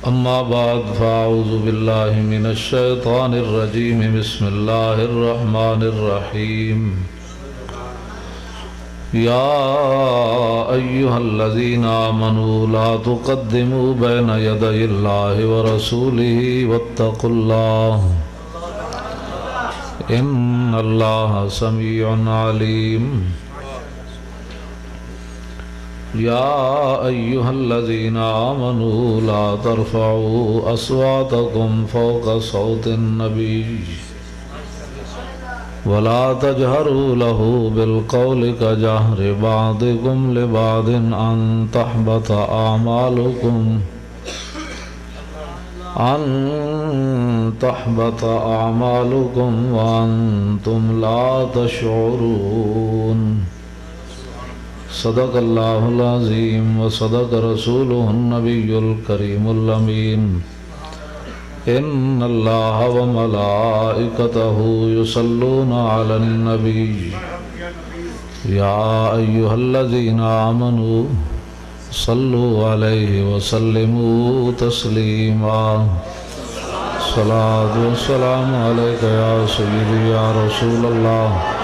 أما بعد فأعوذ بالله من الشيطان الرجيم بسم الله الرحمن الرحيم يا أيها الذين آمنوا لا تقدموا بين يدي الله ورسوله واتقوا الله إن الله سميع عليم يا أيها الذين آمنوا لا ترفعوا أصواتكم فوق صوت النبي ولا تجهروا له بالقول كجهر بعضكم لبعض أن تحبط أعمالكم وأنتم لا تشعرون صدق الله العظيم وصدق رسوله النبي الكريم الأمين إن الله وملائكته يصلون على النبي يا أيها الذين آمنوا صلوا عليه وسلموا تسليما الصلاة والسلام عليك يا سيدي يا رسول الله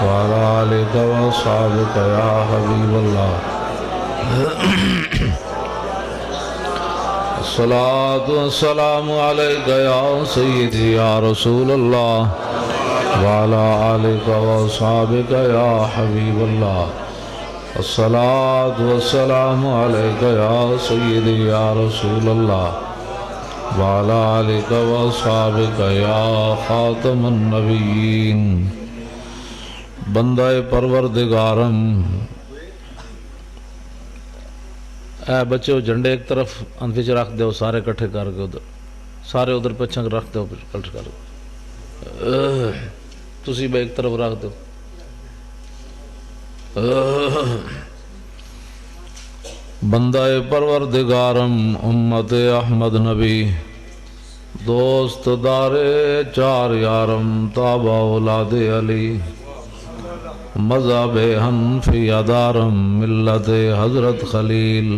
وعلى آلك وأصحابك يا حبيب الله الصلاة والسلام عليك يا سيدي يا رسول الله وعلى آلك وأصحابك يا حبيب الله الصلاة والسلام عليك يا سيدي يا رسول الله وعلى آلك وأصحابك يا خاتم النبيين بندہ پروردگارم اے بچے جھنڈے ایک طرف انفچ رکھ دو سارے کٹھے کر کے ادھر سارے ادھر پچھنگ رکھ دو کٹھ کر تسی بھی ایک طرف رکھ دو بندہ پروردگارم امت احمد نبی دوست دار چار یارم تابع اولاد علی مذہب حنفی ادارم ملت حضرت خلیل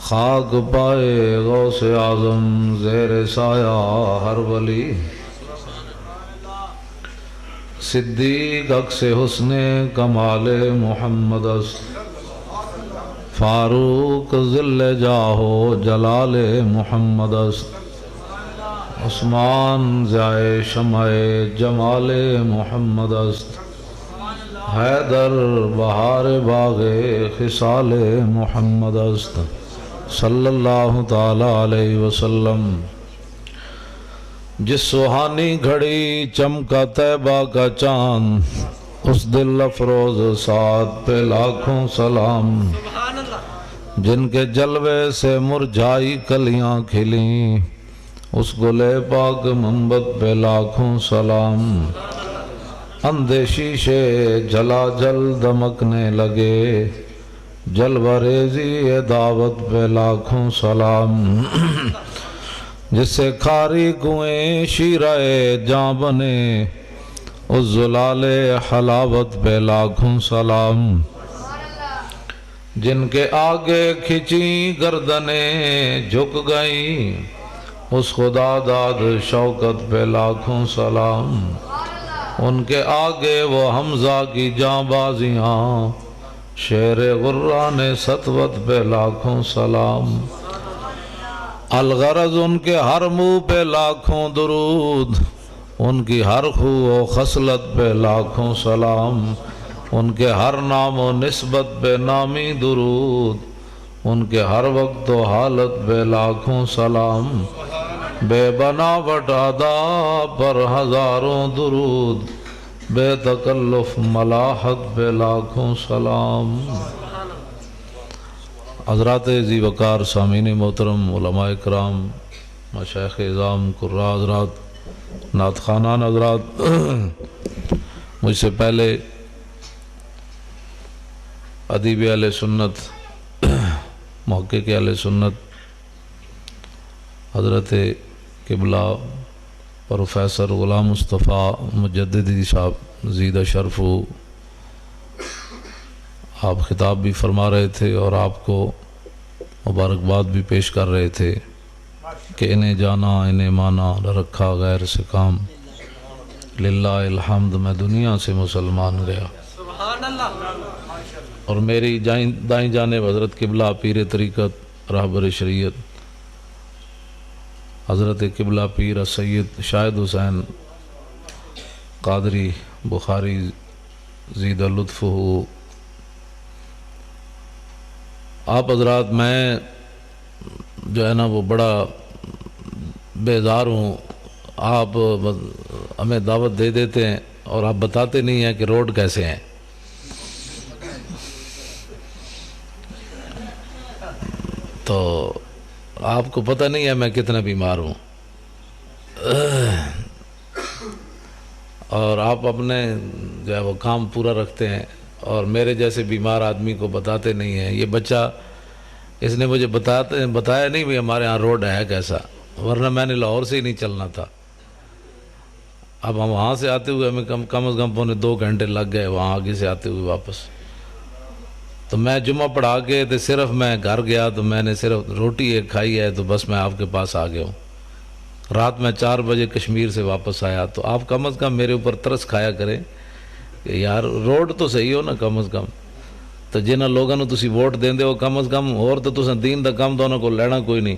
خاک پائے غوث اعظم زیر سایہ ہر ولی صدیق عکس حسن کمال محمد است فاروق ذل جاہو جلال محمد است عثمان ضیائے شمع جمال محمد است حیدر بہار باغ خصال محمد است صلی اللہ تعالی علیہ وسلم جس سہانی گھڑی چمکا طیبہ کا چاند اس دل افروز سعد پہ لاکھوں سلام جن کے جلوے سے مرجھائی کلیاں کھلیں اس گلے پاک منبت پہ لاکھوں سلام اندھے شیشے جلا جل دمکنے لگے جلوہ ریزی دعوت پہ لاکھوں سلام جس سے کھاری کنویں شیرہ جاں بنے اس زلال حلاوت پہ لاکھوں سلام جن کے آگے کھچی گردنیں جھک گئیں اس خدا داد شوکت پہ لاکھوں سلام ان کے آگے وہ حمزہ کی جاں بازیاں شیر غران سطوت پہ لاکھوں سلام الغرض ان کے ہر منہ پہ لاکھوں درود ان کی ہر خو و خصلت پہ لاکھوں سلام ان کے ہر نام و نسبت پہ نامی درود ان کے ہر وقت و حالت پہ لاکھوں سلام بے بناوٹ ادا پر ہزاروں درود بے تکلف ملاحت پہ لاکھوں سلام حضرات ذی وقار سامعین محترم علماء کرام مشائخ اعظام قراء حضرات نعت خوانان حضرات مجھ سے پہلے ادیب اہل سنت محقق اہل سنت حضرت قبلہ پروفیسر غلام مصطفیٰ مجددی صاحب زیدہ شرف آپ خطاب بھی فرما رہے تھے اور آپ کو مبارکباد بھی پیش کر رہے تھے کہ انہیں جانا انہیں مانا رکھا غیر سے کام، للہ الحمد میں دنیا سے مسلمان گیا۔ اور میری دائیں جانب حضرت قبلہ پیر طریقت رہبر شریعت حضرت قبلہ پیر سید شاہد حسین قادری بخاری زید لطف ہو۔ آپ حضرات، میں جو ہے نا وہ بڑا بیزار ہوں، آپ ہمیں دعوت دے دیتے ہیں اور آپ بتاتے نہیں ہیں کہ روڈ کیسے ہیں۔ تو آپ کو پتہ نہیں ہے میں کتنا بیمار ہوں، اور آپ اپنے جو ہے وہ کام پورا رکھتے ہیں اور میرے جیسے بیمار آدمی کو بتاتے نہیں ہیں۔ یہ بچہ اس نے مجھے بتایا نہیں بھی ہمارے ہاں روڈ ہے کیسا، ورنہ میں نے لاہور سے ہی نہیں چلنا تھا۔ اب ہم وہاں سے آتے ہوئے ہمیں کم از کم پونے 2 گھنٹے لگ گئے وہاں آگے سے آتے ہوئے واپس۔ تو میں جمعہ پڑھا کے تو صرف میں گھر گیا تو میں نے صرف روٹی ایک کھائی ہے، تو بس میں آپ کے پاس آ گیا ہوں۔ رات میں 4 بجے کشمیر سے واپس آیا، تو آپ کم از کم میرے اوپر ترس کھایا کریں کہ یار روڈ تو صحیح ہو نا کم از کم۔ تو جنہاں لوگوں نے تسی ووٹ دیندے ہو کم از کم، اور تو تساں دین دا کام تو انہوں کو لینا کوئی نہیں،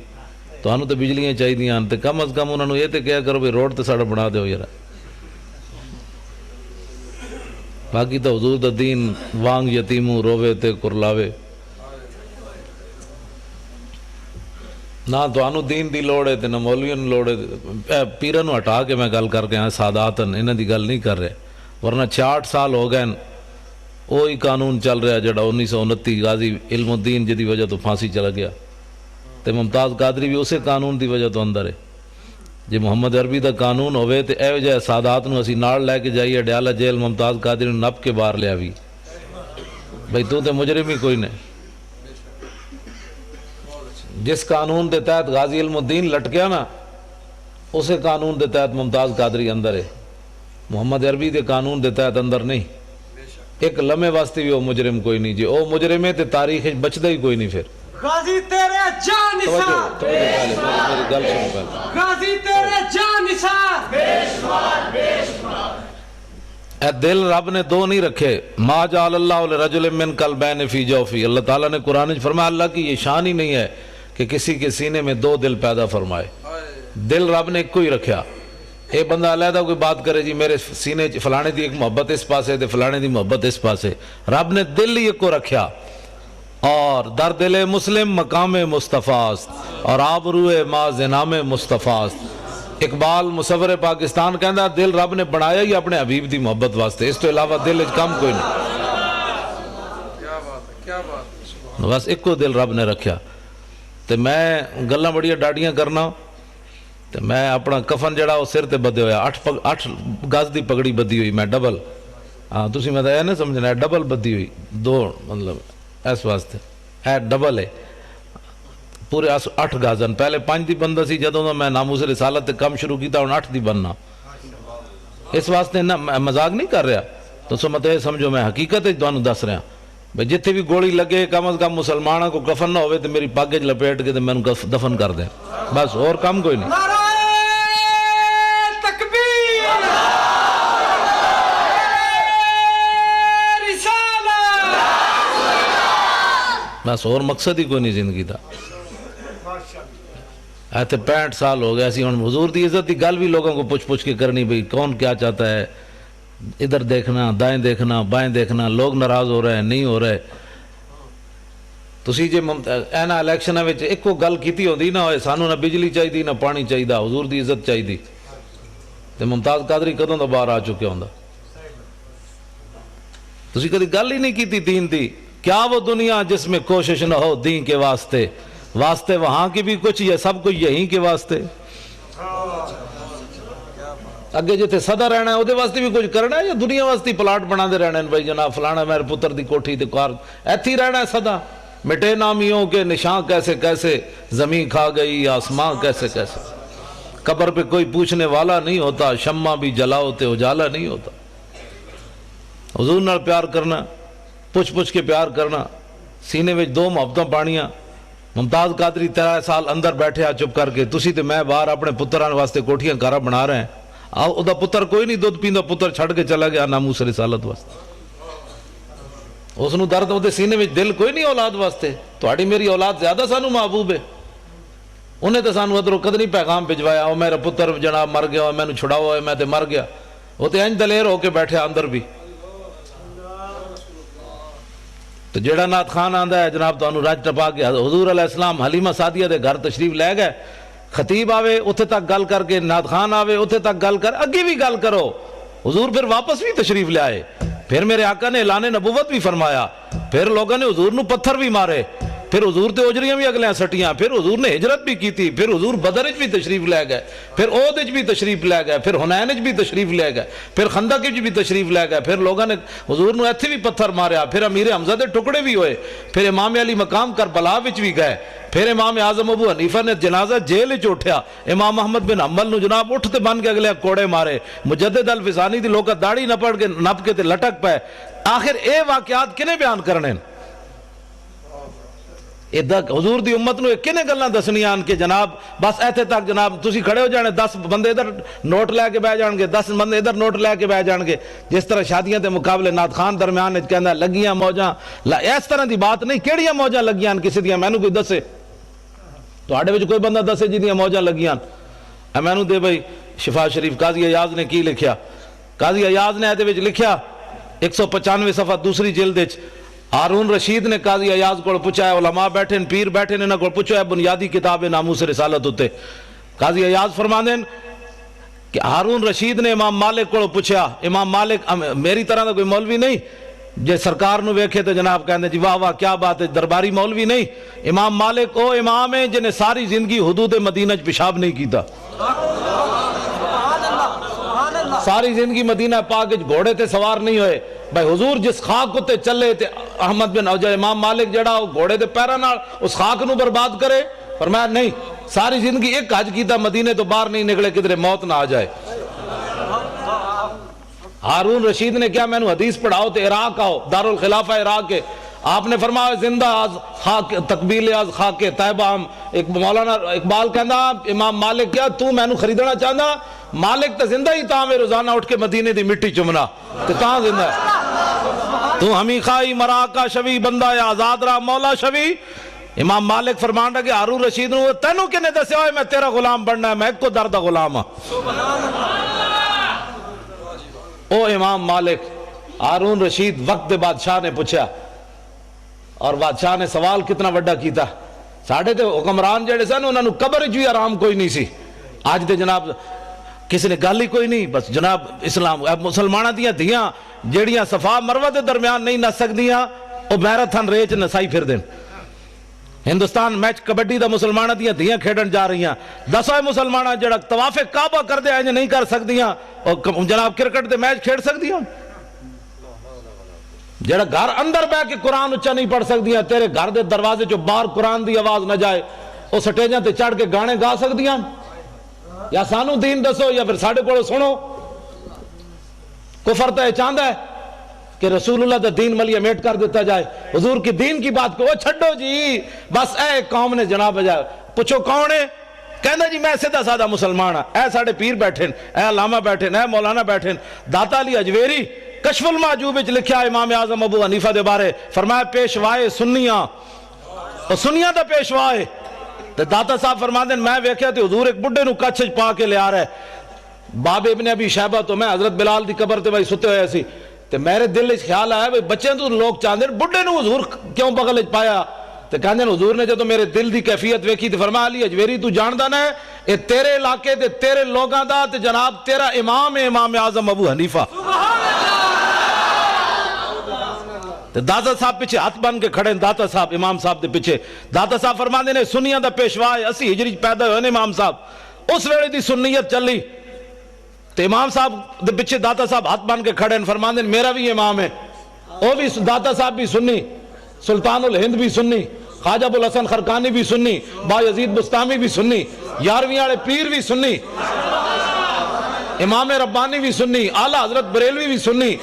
تو انہوں تو بجلیاں چاہی دیاں، تو کم از کم انہوں نے یہ تو کیا کرو بھی روڈ تو ساڑا بنا دے ہو یار۔ باقی تو حضور دا دین وانگ یتیموں رووے تے کرلاوے، نہ تو انہوں دین دی لوڑے تے نہ مولویوں نے لوڑے۔ پیرن ہٹا کے میں گل کر کے ہیں ساداتن، انہوں دی گل نہیں کر رہے، ورنہ 66 سال ہو گئے وہی قانون چل رہا جڑا 1929 غازی علم الدین جدی وجہ تو پھانسی چلا گیا، تے ممتاز قادری بھی اسے قانون دی وجہ تو اندر ہے۔ جی محمد عربی دا قانون ہوئے تے اے وجہ سادات نو اسی نال لے کے جائیے ڈیالہ جیل ممتاز قادری نو نپ کے باہر لیا بھی بھئی تو تے مجرم ہی کوئی نہیں۔ جس قانون دے تحت غازی علم الدین لٹ گیا نا، اسے قانون دے تحت ممتاز قادری اندر ہے، محمد عربی دے قانون دے تحت اندر نہیں۔ ایک لمحے واسطے بھی وہ مجرم کوئی نہیں، جی او مجرم ہے تے تاریخ بچدا ہی کوئی نہیں۔ پھر غازی تیرے جان نثار، میری گل سنو پہلے، غازی تیرے جان نثار، بے شمار بے شمار۔ اے دل رب نے 2 نہیں رکھے، ما جعل اللہ لرجل من قلبین فی جوفی، اللہ تعالیٰ نے قرآن میں فرمایا اللہ کی یہ شان ہی نہیں ہے کہ کسی کے سینے میں 2 دل پیدا فرمائے۔ دل رب نے ایک کو ہی رکھا۔ اے بندہ علیحدہ کوئی بات کرے جی میرے سینے فلانے دی ایک محبت اس پاسے تے فلانے دی محبت اس پاسے، رب نے دل ہی ایک کو رکھا۔ اور در دل مسلم مقام مصطفیٰ است، اور آبروئے ما زنام مصطفیٰ است۔ اقبال مصور پاکستان کہندا دل رب نے بنایا ہی اپنے حبیب دی محبت واسطے، اس تو علاوہ دل اچ کم کوئی نہیں۔ بس ایک کو دل رب نے رکھیا۔ تو میں گلاں بڑیاں ڈاڈیاں کرنا، تو میں اپنا کفن جڑا وہ سر تے بدے ہویا، 8 گز دی پگڑی بدی ہوئی میں ڈبل، ہاں تسی میں یہ نہیں سمجھنا ہے ڈبل بدی ہوئی 2 مطلب اس واسطے ہے ڈبل ہے پورے 8 گازن، پہلے 5 دی بندہ سی جدوں میں ناموس رسالت تے کم شروع کیتا ہوں 8 دی بننا، اس واسطے مذاق نہیں کر رہا، تو سو مت یہ سمجھو میں حقیقت ہے تانوں دس رہا بھئی جتھے بھی گولی لگے کم از کم مسلمانوں کو کفن نہ ہوئے تو میری پگ وچ لپیٹ کے میں دفن کر دیں، بس اور کم کوئی نہیں۔ نعرہ تکبیر، رسالت، بس اور مقصد ہی کوئی نہیں زندگی دا۔ ایتے 65 سال ہو گئے اسی ہن حضور دی عزت دی گل بھی لوگوں کو پوچھ کے کرنی بھئی کون کیا چاہتا ہے، ادھر دیکھنا دائیں دیکھنا بائیں دیکھنا، لوگ ناراض ہو رہے ہیں نہیں ہو رہے۔ تسی جے اینا الیکشنہ وچ ایک کو گل کیتی ہوندی نہ ہوئے سانو نہ بجلی چاہی دی نہ پانی چاہی دا، حضور دی عزت چاہی دی، تے ممتاز قادری کدوں دا باہر آ چکے ہوندا۔ تسی کدی گل ہی نہیں کیتی دین دی، کیا وہ دنیا جس میں کوشش نہ ہو دین کے واسطے، واسطے وہاں کی بھی کچھ یہ سب کچھ یہیں کے واسطے۔ اگے جتے صدا رہنا ہے وہ واسطے بھی کچھ کرنا ہے یا دنیا واسطے پلاٹ بنا دے رہنا ہے بھائی جناب فلانا میرے پتر دی کوٹھی دی کار ایتھی رہنا ہے صدا، مٹے نامیوں کے نشان کیسے کیسے، زمین کھا گئی آسمان کیسے کیسے، قبر پہ کوئی پوچھنے والا نہیں ہوتا، شمع بھی جلاؤ تے اجالا نہیں ہوتا۔ حضور نال پیار کرنا، پوچھ کے پیار کرنا، سینے میں 2 محبتوں پانیاں، ممتاز قادری 13 سال اندر بیٹھے آ چپ کر کے, تسی تے میں باہر اپنے پتراں واسطے کوٹھیاں گھر بنا رہے ہیں. او دا پتر کوئی نہیں دودھ پیندا, پتر چھڑ کے چلا گیا ناموس رسالت واسطے. اس نو درد اودے سینے وچ دل کوئی نہیں اولاد واسطے. تہاڈی میری اولاد زیادہ سانو محبوب ہے. انہیں تو سانو ادھروں قدری پیغام بھجوایا, او میرا پتر جناب مر گیا, مینوں چھڑاؤ, میں تے مر گیا. وہ تے انج دلیر ہو کے بیٹھے اندر بھی. تو جیڑا نعت خان آندا ہے جناب تانوں رج ٹپا کے حضور علیہ السلام حلیمہ سعدیہ دے گھر تشریف لے گئے, خطیب آوے اتھے تک گل کر کے, نعت خان آوے اتھے تک گل کر, اگے بھی گل کرو. حضور پھر واپس بھی تشریف لے آئے. پھر میرے آقا نے اعلان نبوت بھی فرمایا. پھر لوگوں نے حضور نو پتھر بھی مارے. پھر حضور تے اجریاں بھی اگلیاں سٹیاں. پھر حضور نے ہجرت بھی کی تھی. پھر حضور بدر وچ بھی تشریف لے گئے. پھر احد وچ بھی تشریف لے گئے. پھر حنین وچ بھی تشریف لے گئے. پھر خندق وچ بھی تشریف لے گئے. پھر لوگوں نے حضور نو ایتھے بھی پتھر ماریا. پھر امیر حمزہ دے ٹکڑے بھی ہوئے. پھر امام علی مقام کربلا وچ بھی گئے. پھر امام اعظم ابو حنیفہ نے جنازہ جیل وچ اٹھیا. امام محمد بن حنبل نو جناب اٹھتے بن کے اگلے کوڑے مارے. مجدد الفسانی دی لوکا داڑھی نپ کے تے لٹک پے. آخر اے واقعات کنے بیان کرنے حضور دی امت نو کنے گلاں دسنیاں کہ جناب بس ایتھے تک جناب تسی کھڑے ہو جانے, 10 بندے ادھر نوٹ لے کے بہ جان گے, 10 بندے ادھر نوٹ لے کے بہ جان گے. جس طرح شادیاں دے مقابلے نعت خان درمیان وچ کہندا لگیاں موجاں, اس طرح دی بات نہیں. کیڑیاں موجاں لگیاں کسی دیاں مینوں کوئی دسے, تہاڈے وچ کوئی بندہ دسے جدیاں موجاں لگیاں مینوں دے بھائی. شفا شریف قاضی ایاز نے کی لکھیا؟ قاضی ایاز نے ایدے وچ لکھیا 195 صفحہ دوسری جلد وچ, ہارون رشید نے قاضی ایاز کو پوچھا ہے, علماء بیٹھے پیر بیٹھے انہاں کو پوچھا ہے بنیادی کتاب ناموس رسالت ہوتے. قاضی ایاز فرماندے ہیں کہ ہارون رشید نے امام مالک کو پوچھا. امام مالک میری طرح دا کوئی مولوی نہیں جے سرکار نو ویکھے تو جناب کہندے جی واہ واہ کیا بات ہے, درباری مولوی نہیں. امام مالک او امام ہے جنہیں ساری زندگی حدود مدینہ چ پیشاب نہیں کیتا. ساری زندگی مدینہ پاک گھوڑے تے سوار نہیں ہوئے. بھائی حضور جس خاک کو تے چلے تے احمد بن اوجہ امام مالک جڑا گھوڑے تے پیرا نال اس خاک نو برباد کرے؟ فرمایا نہیں, ساری زندگی ایک حج کیتا, مدینے تو باہر نہیں نکلے کدھر موت نہ آ جائے. ہارون رشید نے کیا میں نو حدیث پڑھاؤ تے عراق آؤ, دارالخلافہ عراق کے. آپ نے فرمایا زندہ آز خاک تقبیل آز خاک طیبہ. ایک مولانا اقبال کہندا امام مالک کیا تو میں نو خریدنا چاہندا؟ مالک تا زندہ ہی تاں میں روزانہ اٹھ کے مدینے دی مٹی چمنا تے تاں زندہ ہے. تو ہمیں خائی مراکا شوی بندہ یا آزاد را مولا شوی. امام مالک فرمان رہا کہ ہارون رشید نو تینوں کنے دسے ہوئے میں تیرا غلام بننا ہے, میں ایک کو درد غلام ہاں. او امام مالک ہارون رشید وقت بادشاہ نے پوچھا, اور بادشاہ نے سوال کتنا وڈا کیتا. ساڑھے تے حکمران جڑے سن انہاں نو قبر جو آرام کوئی نہیں سی. آج تے جناب کسی نے گل ہی کوئی نہیں. بس جناب اسلام مسلمانہ دیاں دیاں جیڑیاں صفا مروہ دے درمیان نہیں نس سکدیاں او میراتھن ریچ نسائی پھر دین. ہندوستان میچ کبڈی دا مسلمانہ دیاں دیاں کھیڑن جا رہی ہیں. 10 مسلمانہ جڑا طواف کعبہ کر دے آئیں نہیں کر سکدیاں, اور جناب کرکٹ دے میچ کھیڑ سکدیاں. جڑا گھر اندر بہ کے قرآن اچھا نہیں پڑھ سکدیاں, تیرے گھر دے دروازے جو باہر قرآن دی آواز نہ جائے او سٹیجاں تے چڑھ کے گانے گا سکدیاں؟ یا سانو دین دسو یا پھر ساڑھے کو سنو. کفر تو چاہتا ہے کہ رسول اللہ دا دین ملیہ میٹ کر دیتا جائے. حضور کی دین کی بات کو وہ چھڑو جی. بس اے قوم نے جناب بجائے پوچھو کون ہے؟ کہنا جی میں سیدھا سادہ مسلمان ہاں. اے ساڑھے پیر بیٹھیں, اے علامہ بیٹھیں, اے مولانا بیٹھیں. داتا علی اجویری کشف المعجوب وچ لکھیا امام اعظم ابو حنیفہ دے بارے, فرمایا پیشوائے سنیاں, اور سنیاں دا پیشوائے. داتا صاحب فرماتے ہیں میں ویکھیا تے حضور ایک بڈھے نو کچھ پا کے لے آ رہا ہے. باب ابن ابی شیبہ تو میں حضرت بلال دی قبر تے بھائی ستے ہوئے سی تے میرے دل وچ خیال آیا بھئی بچے تو لوگ چاہندے بڈھے نو حضور کیوں بغل وچ پایا؟ تے کہندے حضور نے جدوں میرے دل دی کیفیت ویکھی تے فرمایا علی اجویری تو جاندا نہ اے تیرے علاقے تے تیرے لوگاں دا تے جناب تیرا امام ہے امام اعظم ابو حنیفہ. داتا صاحب پیچھے ہاتھ بن کے کھڑے ہیں. داتا صاحب امام صاحب دے پیچھے. داتا صاحب فرماندے نے سنیاں دا پیشوا ہے, 80 ہجری پیدا ہوئے نے امام صاحب. اس ویلے دی سنیت چلی تے امام صاحب دے پیچھے داتا صاحب ہاتھ بن کے کھڑے ہیں. فرماندے نے میرا بھی امام ہے. وہ بھی داتا صاحب بھی سنی, سلطان الہند بھی سنی, خواجہ ابو الحسن خرقانی بھی سنی, با یزید بستامی بھی سنی, 11ویں والے پیر بھی سنی, امام ربانی بھی سنی, اعلیٰ حضرت بریلوی بھی سنی,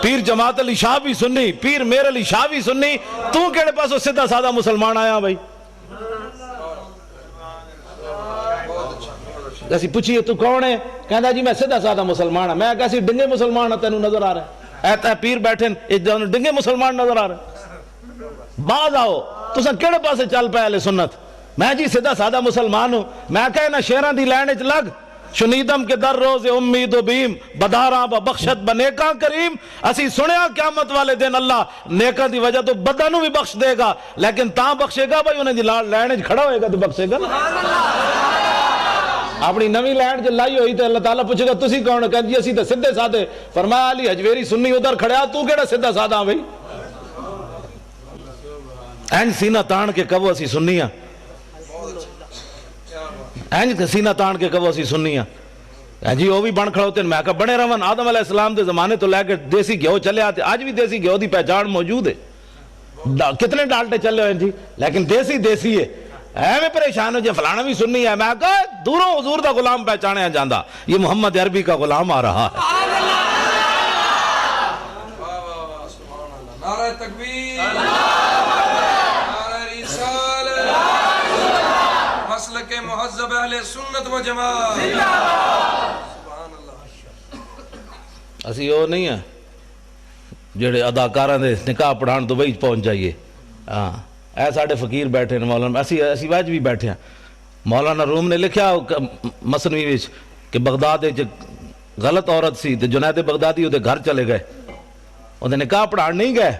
پیر جماعت علی شاہ بھی سنی, پیر میر علی شاہ بھی سنی. تو کیڑے پاس سیدھا سادہ مسلمان آیا بھائی؟ اسی پوچھیے تو کون ہے؟ کہندا جی میں سیدھا سادہ مسلمان ہاں. میں کہا سی ڈنگے مسلمان ہاں تینوں نظر آ رہا ہے؟ اے تے پیر بیٹھے ڈنگے مسلمان نظر آ رہے ہیں. باز آؤ تساں کیڑے پاسے چل پے اہل سنت؟ میں جی سیدھا سادہ مسلمان ہوں. میں کہا نہ شیراں دی لائن وچ لگ شنیدم کے در روز امید و بیم بداراں بخشت بنیکاں کریم. اسی سنیا قیامت والے دن اللہ نیکاں دی وجہ تو بداں نو بھی بخش دے گا, لیکن تاں بخشے گا بھائی انہیں دی لائن وچ کھڑا ہوئے گا تو بخشے گا. اپنی نوی لائن جو لائی ہوئی تو اللہ تعالیٰ پوچھے گا تسی کون؟ کہ جی اسی تو سیدھے سادے. فرمایا علی حجویری سنی ادھر کھڑیا, تو کیڑا سیدھا سادہ ہاں بھائی؟ اینج سینہ تان کے کہو اسی سنی ہاں, اینج سینہ تان کے کہو اسی سنی ہاں. جی وہ بھی بن کھڑے ہوتے ہیں. میں کہا بنے رون آدم علیہ السلام دے زمانے تو لے کے دیسی گھیو چلے آتے, آج بھی دیسی گھیو دی پہچان موجود ہے. کتنے ڈالٹے چلے ہوئے جی, لیکن دیسی دیسی ہے. میں پریشان ہو جی فلانا بھی سننی ہے. میں کہا دوروں حضور دا غلام پہچانے جاندہ, یہ محمد عربی کا غلام آ رہا ہے. نعرہ تکبیر, نعرہ رسالت, مسلک مہذب اہل سنت و جماعت. سبحان اللہ. اسی وہ نہیں ہیں جڑے اداکاراں دے نکاح پڑھان دبئی پہنچ جائیے. ہاں اے ساڑھے فقیر بیٹھے ہیں مولانا, اسی واج بھی بیٹھے ہیں. مولانا روم نے لکھیا مثنوی وچ کہ بغداد غلط عورت سی تے جنید بغدادی وہ گھر چلے گئے, انہیں نکاح پڑھان نہیں گئے.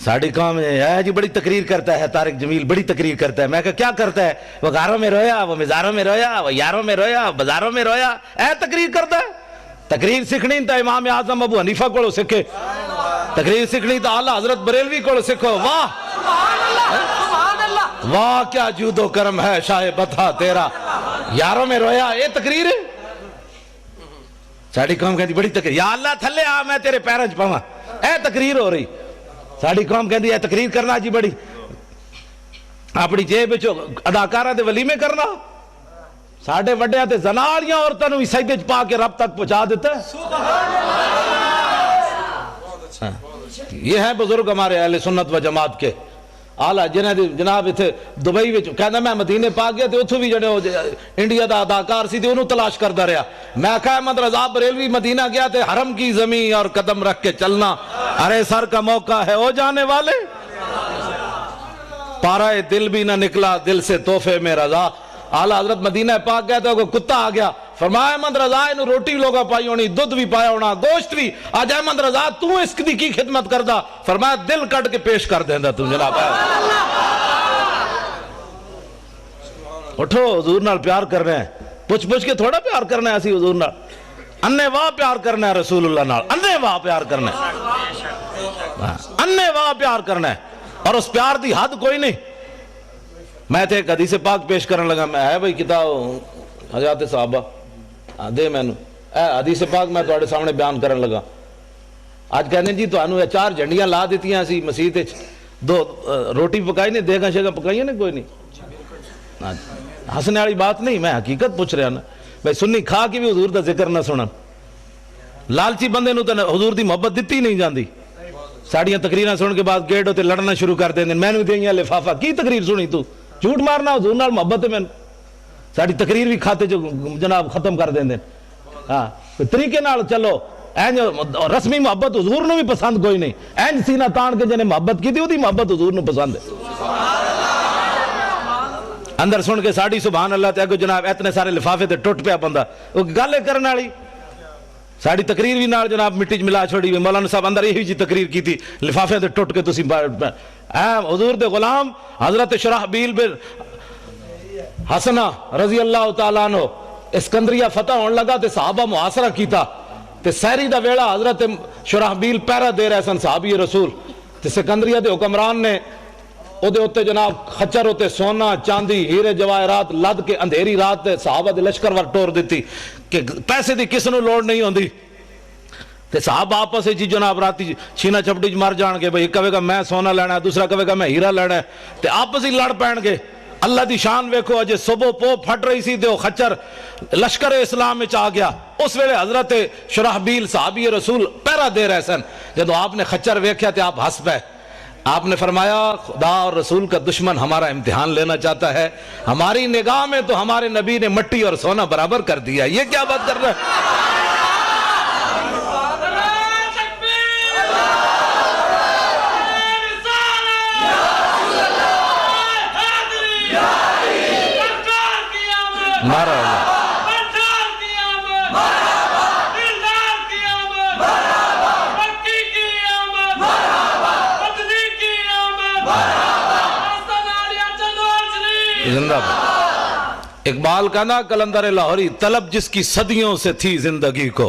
ساڑھی قوم ہے جی بڑی تقریر کرتا ہے طارق جمیل, بڑی تقریر کرتا ہے. میں کہا کیا کرتا ہے؟ وہ گھروں میں رویا, وہ مزاروں میں رویا, وہ یاروں میں رویا, بازاروں میں رویا. اے تقریر کرتا ہے؟ تقریر سکھنی تا امام اعظم ابو حنیفہ کو سکھے, تقریر سکھنی تا اعلیٰ حضرت بریلوی کو سکھو. واہ واہ کیا جود و کرم ہے شاہ بتا تیرا, یاروں میں رویا. یہ تقریر ہے؟ ساڑھی قوم کہتی بڑی تقریر, یا اللہ تھلے آ میں تیرے پیرنچ پاواں. اے تقریر ہو رہی. ساڑھی قوم کہتی ہے تقریر کرنا جی بڑی اپنی جیب وچ اداکارہ دے ولیمے کرنا. ساڑھے وڈیاں تے زناریاں عورتوں بھی سجدے وچ پا کے رب تک پہنچا دیتا ہے. یہ ہیں بزرگ ہمارے اہل سنت و جماعت کے آلہ جنہیں جناب اتھے دبئی وچ کہنا میں مدینے پا گیا تے اتھو بھی جڑے انڈیا دا اداکار سی تے انہوں تلاش کردا رہا. میں کہا احمد رضا بریلوی مدینہ گیا تے حرم کی زمین اور قدم رکھ کے چلنا, ارے سر کا موقع ہے او جانے والے. پارا دل بھی نہ نکلا دل سے تحفے میں رضا. آلہ حضرت مدینہ پاک گیا تو کوئی کتا آ گیا. فرمایا احمد رضا انہوں روٹی لوگا پائی ہونی, دودھ بھی پایا ہونا, گوشت بھی. آج احمد رضا تو اس کی خدمت کردہ. فرمایا دل کٹ کے پیش کر دیندہ تم جناب. اٹھو حضور نال پیار کر رہے ہیں, پوچھ کے تھوڑا پیار کرنا ہے اسی حضور نال. اننے واہ پیار کرنا ہے رسول اللہ نال, اننے واہ پیار کرنا ہے, اننے واہ پیار کرنا ہے. اور اس پیار دی حد کوئی نہیں. میں تھے ایک حدیث پاک پیش کرنے لگا. میں ہے بھئی کتاب حضرات صحابہ دے میں نو اے حدیث پاک میں توڑے سامنے بیان کرنے لگا. آج کہنے جی تو انہوں 4 جھنڈیاں لا دیتی ہیں اسی مسیح تے 2 روٹی پکائی نہیں, دیگاں شیگاں پکائی نہیں کوئی نہیں. ہنسنے والی بات نہیں, میں حقیقت پوچھ رہا نا. بھئی سنی کھا کے بھی حضور دا ذکر نہ سنن. لالچی بندے نو تے حضور دی محبت دتی نہیں جاندی. ساڑیاں تقریراں سن کے بعد گیٹ ہوتے لڑنا شروع کر دیں. میں نے دیاں لفافہ کی تقریر سنی تو جھوٹ مارنا حضور نال محبت ہے. میں ساڑی تقریر بھی کھاتے جو جناب ختم کر دیں. ہاں طریقے نال چلو. اینج رسمی محبت حضور نو بھی پسند کوئی نہیں. اینج سینہ تان کے جنہیں محبت کی تھی وہ دی محبت حضور نو پسند ہے. اندر سن کے ساڑی سبحان اللہ تے اگو جناب اتنے سارے لفافے تے ٹوٹ پیا بندہ. وہ گالے کرنے والی ساڑی تقریر بھی نال جناب مٹی چ ملا چھوڑی. مولانا صاحب اندر یہی جی تقریر کی تھی, لفافے تے ٹوٹ کے تسی حضور دے غلام حضرت شرحبیل بن حسنہ رضی اللہ تعالیٰ عنہ اسکندریہ فتح ہونے لگا تے صحابہ محاصرہ کیتا تے سحری دا ویڑا حضرت شرحبیل پیرا دے رہے سن صحابی رسول تے سکندریہ دے حکمران نے او دے ہوتے جناب خچر ہوتے سونا چاندی ہیرے جواہرات لد کے اندھیری رات تے صحابہ دے لشکر ور ٹور دیتی کہ پیسے دی کس نو لوڑ نہیں ہوندی. تے صحابہ آپس جی جناب راتی چھینا چپٹی مر جان گے. بھئی ایک کہے گا میں سونا لینا ہے, دوسرا کہے گا میں ہیرا لینا ہے, تے آپس ہی لڑ پین گے. اللہ دی شان ویکھو اجے صبح پو پھٹ رہی سی تے او خچر لشکر اسلام وچ آ گیا. اس ویلے حضرت شرحبیل صحابی رسول پیرا دے رہے سن. جدو آپ نے خچر ویکھیا تے آپ ہس پے. آپ نے فرمایا خدا اور رسول کا دشمن ہمارا امتحان لینا چاہتا ہے، ہماری نگاہ میں تو ہمارے نبی نے مٹی اور سونا برابر کر دیا، یہ کیا بات کر رہا ہے؟ نعرہ اللہ زندہ باد۔ اقبال کا نا کلندر لاہوری، طلب جس کی صدیوں سے تھی زندگی کو،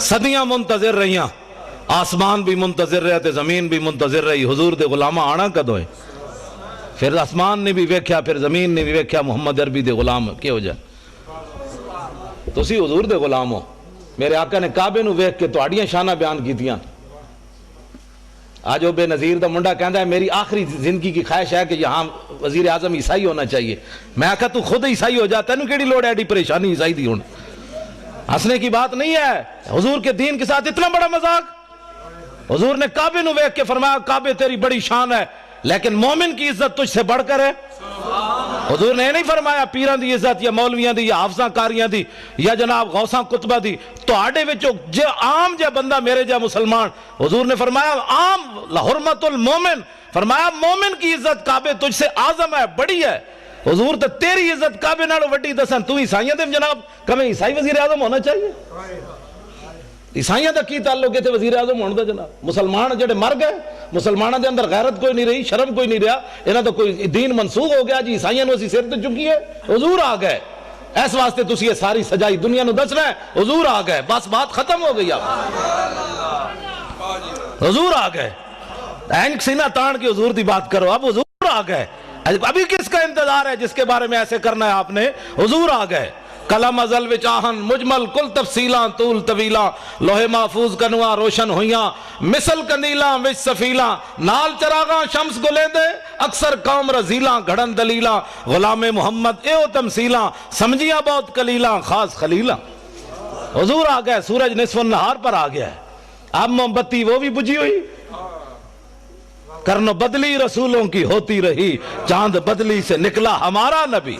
صدیاں منتظر رہیاں، آسمان بھی منتظر رہے تھے، زمین بھی منتظر رہی، حضور دے غلامہ آنا کدوں ہے؟ پھر آسمان نے بھی ویکھیا، پھر زمین نے بھی ویکھیا، محمد عربی دے غلام کیا ہو جائے؟ تو اسی حضور دے غلام ہو۔ میرے آقا نے کعبے نو ویکھ کے تہاڈیاں شاناں بیان کیتیاں۔ آج وہ بے نظیر دا منڈا کہندا ہے میری آخری زندگی کی خواہش ہے کہ یہاں وزیر اعظم عیسائی ہونا چاہیے۔ میں آکھا تو خود عیسائی ہو جا، تینوں کیڑی لوڑ ہے ایڈی پریشانی عیسائی دی ہونا؟ ہنسنے کی بات نہیں ہے، حضور کے دین کے ساتھ اتنا بڑا مذاق۔ حضور نے کعبے نو ویکھ کے فرمایا کعبے تیری بڑی شان ہے لیکن مومن کی عزت تجھ سے بڑھ کر ہے۔ حضور نے نہیں فرمایا پیران دی عزت یا مولویاں دی یا حافظاں کاریاں دی یا جناب غوثاں کتبہ دی، تو آڑے وچو جے عام جے بندہ میرے جے مسلمان، حضور نے فرمایا عام لحرمت المومن، فرمایا مومن کی عزت کعبے تجھ سے اعظم ہے، بڑی ہے۔ حضور تو تیری عزت کعبے نالوں وڈی دسن، تو عیسائیاں دے جناب کمیں عیسائی وزیر اعظم ہونا چاہیے؟ عیسائیاں دا کی تعلق ہے تے وزیر اعظم ہونے دا جناب؟ مسلمان جڑے مر گئے، مسلمانوں دے اندر غیرت کوئی نہیں رہی، شرم کوئی نہیں رہا، انہاں دا کوئی دین منسوخ ہو گیا جی، عیسائیاں نو اسی سر تے چکی ہے، حضور آ گئے۔ اس واسطے تسی یہ ساری سجائی دنیا نو دس رہے ہیں حضور آ گئے، بس بات ختم ہو گئی۔ اب حضور آ گئے، اینک سینہ تان کے حضور دی بات کرو، اب حضور آ گئے۔ ابھی کس کا انتظار ہے جس کے بارے میں ایسے کرنا ہے آپ نے؟ حضور آ گئے۔ کلم ازل وچ آہن مجمل کل تفصیلاں طول طویلاں، لوح محفوظ کنواں روشن ہویاں، مثل کندیلاں وچ سفیلاں، نال چراغاں شمس گلیندے اکثر قوم رزیلاں، گھڑن دلیلاں، غلام محمد ایو تمثیلاں، سمجھیاں بہت کلیلاں خاص خلیلاں۔ حضور آ گئے، سورج نصف النہار پر آ گیا ہے، اب موم بتی وہ بھی بجھی ہوئی، کرن بدلی رسولوں کی ہوتی رہی، چاند بدلی سے نکلا ہمارا نبی،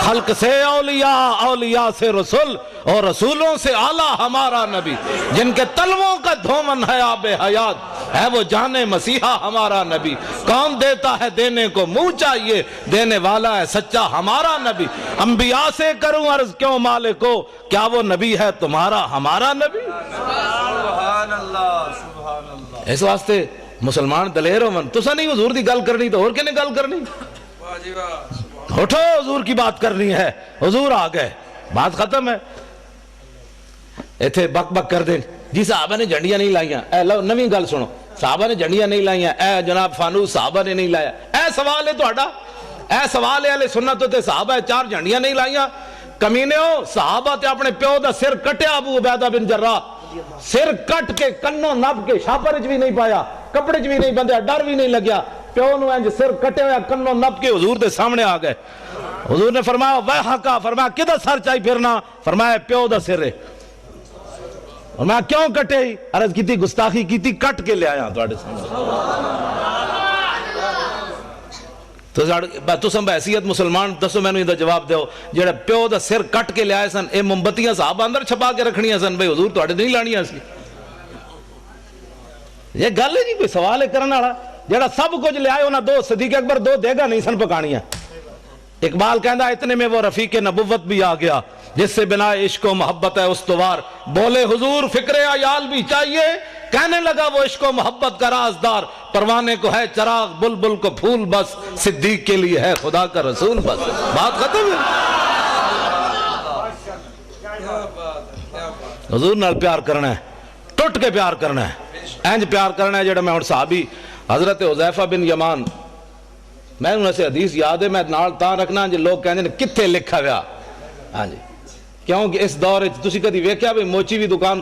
خلق سے اولیاء، اولیاء سے رسول، اور رسولوں سے اعلیٰ ہمارا نبی، جن کے تلووں کا دھومن ہے آب حیات، ہے وہ جانے مسیحا ہمارا نبی، کون دیتا ہے دینے کو منہ چاہیے، دینے والا ہے سچا ہمارا نبی، انبیاء سے کروں عرض کیوں مالکو، کیا وہ نبی ہے تمہارا ہمارا نبی؟ سبحان اللہ سبحان اللہ۔ اس واسطے مسلمان دلیر ہون، تسا نہیں حضور دی گل کرنی تو اور کنے گل کرنی؟ واہ جی واہ، اٹھو حضور کی بات کرنی ہے، حضور آ گئے، بات ختم ہے۔ ایتھے بک بک کر دیں جی صحابہ نے جھنڈیاں نہیں لائیاں، اے لو نویں گل سنو، صحابہ نے جھنڈیاں نہیں لائیاں، اے جناب فانوس صحابہ نے نہیں لایا، اے سوال ہے تہاڈا، اے سوال ہے اہل سنت تے صحابہ چار جھنڈیاں نہیں لائیاں؟ کمینے ہو، صحابہ تے اپنے پیو دا سر کٹیا ابو عبیدہ بن جراح، سر کٹ کے کنوں نب کے شاپر بھی نہیں پایا، کپڑے بھی نہیں بندیا، ڈر بھی نہیں لگیا، پیو نو انج سر کٹے ہویا کنوں نب کے حضور دے سامنے آ گئے۔ حضور نے فرمایا ویحا کا، فرمایا کدھر سر چاہی پھرنا؟ فرمایا پیو دا سر ہے۔ فرمایا کیوں کٹے؟ عرض کیتی گستاخی کیتی، کٹ کے لے آیا تواڈے سامنے۔ تو سن بحیثیت مسلمان دسو مینوں ایندا جواب دیو، جڑا پیو دا سر کٹ کے لے آئے سن، اے موم بتیاں صحابہ اندر چھپا کے رکھنیاں سن، بھئی حضور تواڈے نہیں لانیاں سی؟ یہ گل ہے جی کوئی سوال ہے کرنے والا؟ جڑا سب کچھ لے آئے انہاں دو صدیق اکبر دو دیگا نہیں سن پکانیاں۔ اقبال کہندا اتنے میں وہ رفیق نبوت بھی آ گیا جس سے بنا عشق و محبت ہے استوار، بولے حضور فکر عیال بھی چاہیے، کہنے لگا وہ عشق و محبت کا رازدار، پروانے کو ہے چراغ بلبل کو پھول بس، صدیق کے لیے ہے خدا کا رسول بس۔ بات ختم ہے۔ حضور نال پیار کرنا ہے، ٹوٹ کے پیار کرنا ہے، اینج پیار کرنا ہے جڑا میں اور صحابی حضرت حذیفہ بن یمان، میں انہوں سے حدیث یاد ہے، میں نال تاں رکھنا جی لوگ کہنے کتھے لکھا گیا، ہاں جی، کیونکہ اس دور تسی کدی ویکھیا بھی موچی بھی دکان،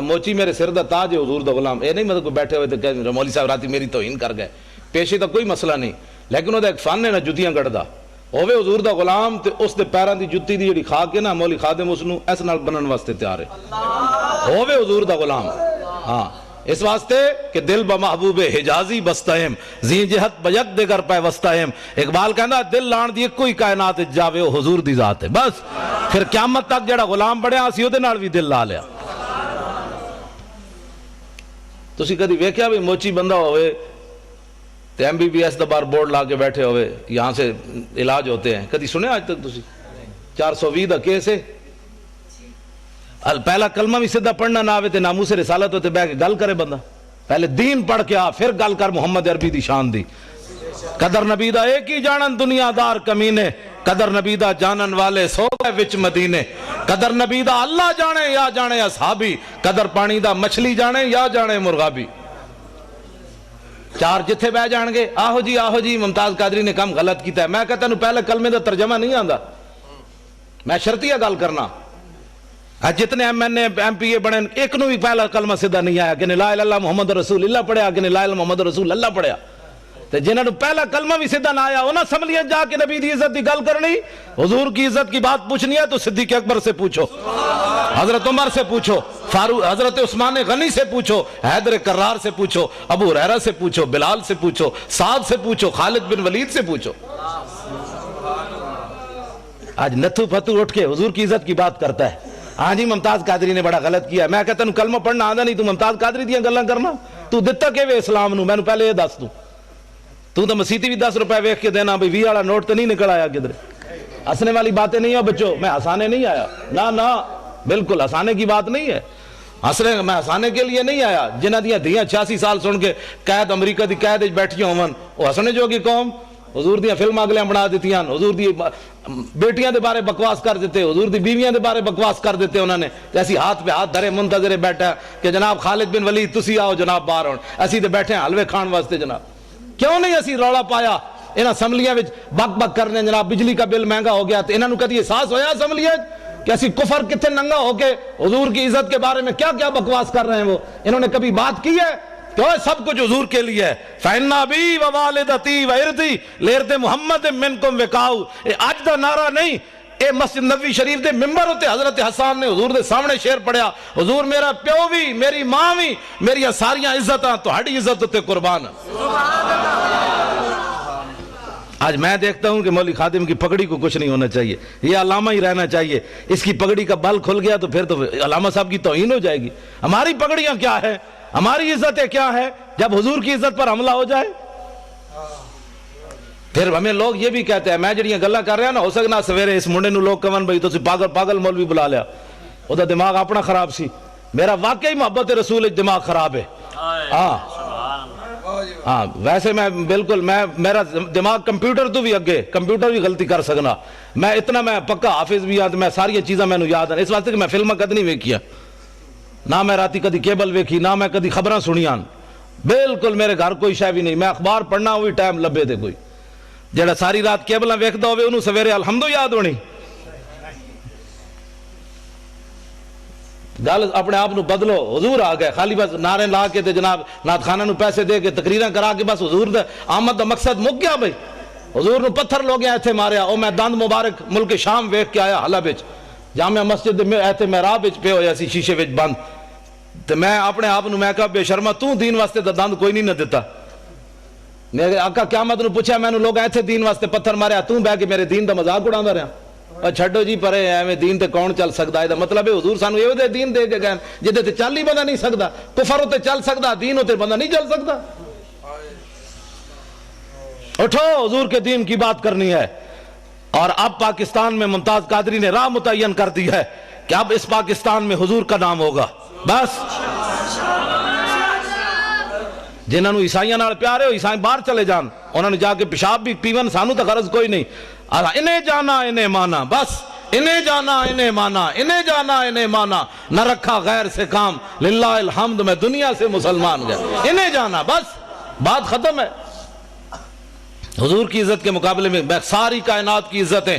موچی میرے سر دا تاج ہے حضور دا غلام، اے نہیں مطلب کوئی بیٹھے ہوئے تو کہ مولوی صاحب راتی میری توہین کر گئے، پیشے دا کوئی مسئلہ نہیں، لیکن وہ ایک فن ہے نا جتیاں گڑدا، ہووے حضور دا غلام تے اس دے پیراں دی جُتی دی جڑی کھا کے نا مولوی خادم اس نو اس نال بنن واسطے تیار ہے، ہووے حضور دا غلام، ہاں اس واسطے کہ دل بمحبوب حجازی بستہم زی جہت بیک دیگر پہ وستہم. اقبال کہنا دل لان دی کوئی کائنات جاوے وہ حضور دی ذات ہے. بس پھر قیامت تک جڑا غلام بڑھیا اسی او دے نال بھی دل لا لیا. تسی کدی ویکھیا بھی موچی بندہ ہوئے تے MBBS دا بار بورڈ لا کے بیٹھے ہوئے یہاں سے علاج ہوتے ہیں؟ کدی سنے آج تک تسی؟ 420 دا کیس ہے. پہلا کلمہ بھی سیدھا پڑھنا نہ آوے تے ناموس رسالت ہوتے بہ کے گل کرے بندہ. پہلے دین پڑھ کے آ پھر گل کر محمد عربی دی شان دی. قدر نبی دا ایک ہی جانن دنیا دار کمینے, قدر نبی دا جانن والے سو گئے وچ مدینے. قدر نبی دا اللہ جانے یا جانے اصحابی, قدر پانی دا مچھلی جانے یا جانے مرغابی. چار جتھے بہ جان گے آہو جی ممتاز قادری نے کم غلط کیتا ہے. میں کہتا ہوں پہلے کلمے دا ترجمہ نہیں آندا, میں شرطیہ گل کرنا. جتنے MNA MPA بنے ایک نو بھی پہلا کلمہ سیدھا نہیں آیا کہ لا الہ الا اللہ محمد رسول اللہ پڑھیا, کہ لا الہ الا محمد رسول اللہ پڑھیا. تے جنہاں نو پہلا کلمہ بھی سیدھا نہ آیا انہاں سمجھیا جا کے نبی دی عزت دی گل کرنی, حضور کی عزت کی بات پوچھنی ہے تو صدیق اکبر سے پوچھو, حضرت عمر سے پوچھو, حضرت عثمان غنی سے پوچھو, حیدر کرار سے پوچھو, ابو ہریرہ سے پوچھو, بلال سے پوچھو, سعد سے پوچھو, خالد بن ولید سے پوچھو. آج نتھو پھتو اٹھ کے حضور کی عزت کی بات کرتا ہے. ہاں جی ممتاز قادری نے بڑا غلط کیا. میں کہتا ہوں کلمہ پڑھنا آندا نہیں, تو ممتاز قادری دیاں گلاں کرنا. تو دتا کہ وے اسلام نو, میں نے پہلے یہ دس دوں. تو مسیتی بھی 10 روپے ویکھ کے دینا بھئی 20 والا نوٹ تو نہیں نکل آیا کدھر. ہنسنے والی باتیں نہیں ہیں بچوں, میں ہنسانے نہیں آیا, نہ بالکل ہنسانے کی بات نہیں ہے. میں ہنسانے کے لیے نہیں آیا. جنہاں دیاں دھیاں 86 سال سن کے قید امریکہ دی قید وچ بیٹھیاں ہون, وہ ہنسنے جو کی قوم. حضور دیاں فلماں اگلیاں بنا دیتیاں, حضور دی بیٹیاں دے بارے بکواس کر دیتے, حضور دی بیویاں دے بارے بکواس کر دیتے. انہوں نے ایسی ہاتھ پہ ہاتھ دھرے منتظر بیٹھا کہ جناب خالد بن ولید تسی آؤ جناب باہر ہون, اسی تے بیٹھے ہیں حلوے کھان واسطے. جناب کیوں نہیں اسی رولا پایا انہاں اسمبلیاں وچ بک بک کرنے جناب بجلی کا بل مہنگا ہو گیا. تے انہاں نو کدی احساس ہویا اسمبلیاں کہ اسی کفر کتنے ننگا ہو کے حضور کی عزت کے بارے میں کیا کیا بکواس کر رہے ہیں؟ وہ انہوں نے کبھی بات کی ہے کہ سب کچھ حضور کے لیے ہے. فَإِنَّ أَبِي وَوَالِدَتِي وَإِرْضِي لِإِرْضِ مُحَمَّدٍ مِّنْكُمْ وِقَاؤُ. اے آج دا نعرہ نہیں, اے مسجد نبوی شریف دے ممبر ہوتے حضرت حسان نے حضور دے سامنے شعر پڑھیا, حضور میرا پیو بھی میری ماں بھی میری ساریاں عزتاں تہاڈی عزت تے قربان. آج میں دیکھتا ہوں کہ مولوی خادم کی پگڑی کو کچھ نہیں ہونا چاہیے, یہ علامہ ہی رہنا چاہیے. اس کی پگڑی کا بل کھل گیا تو پھر تو علامہ صاحب کی توہین ہو جائے گی. ہماری پگڑیاں کیا ہے, ہماری عزتیں کیا ہے جب حضور کی عزت پر حملہ ہو جائے؟ پھر ہمیں لوگ یہ بھی کہتے ہیں, میں جڑیاں گلاں کر رہا ہوں نا, ہو سکنا سویرے اس منڈے نو لوگ کہن بھائی تو پاگل مولوی بلا لیا, او دا دماغ اپنا خراب سی. میرا واقعی محبت رسول دماغ خراب ہے. ہاں ویسے میں بالکل میرا دماغ کمپیوٹر تو بھی اگے, کمپیوٹر بھی غلطی کر سکنا. میں اتنا میں پکا حافظ بھی یاد, میں ساری چیزاں میں یاد ہیں. اس واسطے کہ میں فلمیں کد نہیں ویکھیا, نہ میں راتی کدی کیبل ویکھی, نہ میں کدی خبراں سنیاں. بالکل میرے گھر کوئی شے بھی نہیں. میں اخبار پڑھنا وہی ٹائم لبے تے کوئی جڑا ساری رات کیبلاں ویکھدا ہوے انہوں سویرے الحمد یاد ہونی. گل اپنے آپ نو بدلو. حضور آ گئے خالی بس نعرے لا کے تے جناب نعت خانہ نو پیسے دے کے تقریراں کرا کے بس حضور دے آمد دا مقصد مک گیا. بھائی حضور نو پتھر لوگ ایتھے ماریا. او میں دند مبارک ملک شام ویکھ کے آیا حلب وچ, جامع مسجد میں ایتھے محراب وچ پے ہویا سی شیشے وچ بند. تے میں اپنے آپ نو میں کہا بے شرما تو دین واسطے دا دند کوئی نہیں نہ دیتا. میرے آقا قیامت نو پوچھا میں نو لوگ ایتھے دین واسطے پتھر ماریا, تو بہ کے میرے دین دا مذاق اڑاندا رہیا. اور چھڈو جی پرے ایویں دین تے کون چل سکدا؟ اے مطلب ہے حضور سانو ایو دے دین دے کے گئے جدے تے چل ہی بندہ نہیں سکدا. کفر تے چل سکدا, دین تے بندہ نہیں چل سکدا. اٹھو حضور کے دین کی بات کرنی ہے. اور اب پاکستان میں ممتاز قادری نے راہ متعین کر دی ہے کہ اب اس پاکستان میں حضور کا نام ہوگا. بس جنہاں نو عیسائیاں نال پیار ہے وہ عیسائی باہر چلے جان, انہوں نے جا کے پیشاب بھی پیون, سانو تو غرض کوئی نہیں. انہیں جانا انہیں مانا, بس انہیں جانا انہیں مانا, انہیں جانا انہیں مانا, نہ رکھا غیر سے کام, للہ الحمد میں دنیا سے مسلمان گیا. انہیں جانا, بس بات ختم ہے. حضور کی عزت کے مقابلے میں ساری کائنات کی عزتیں,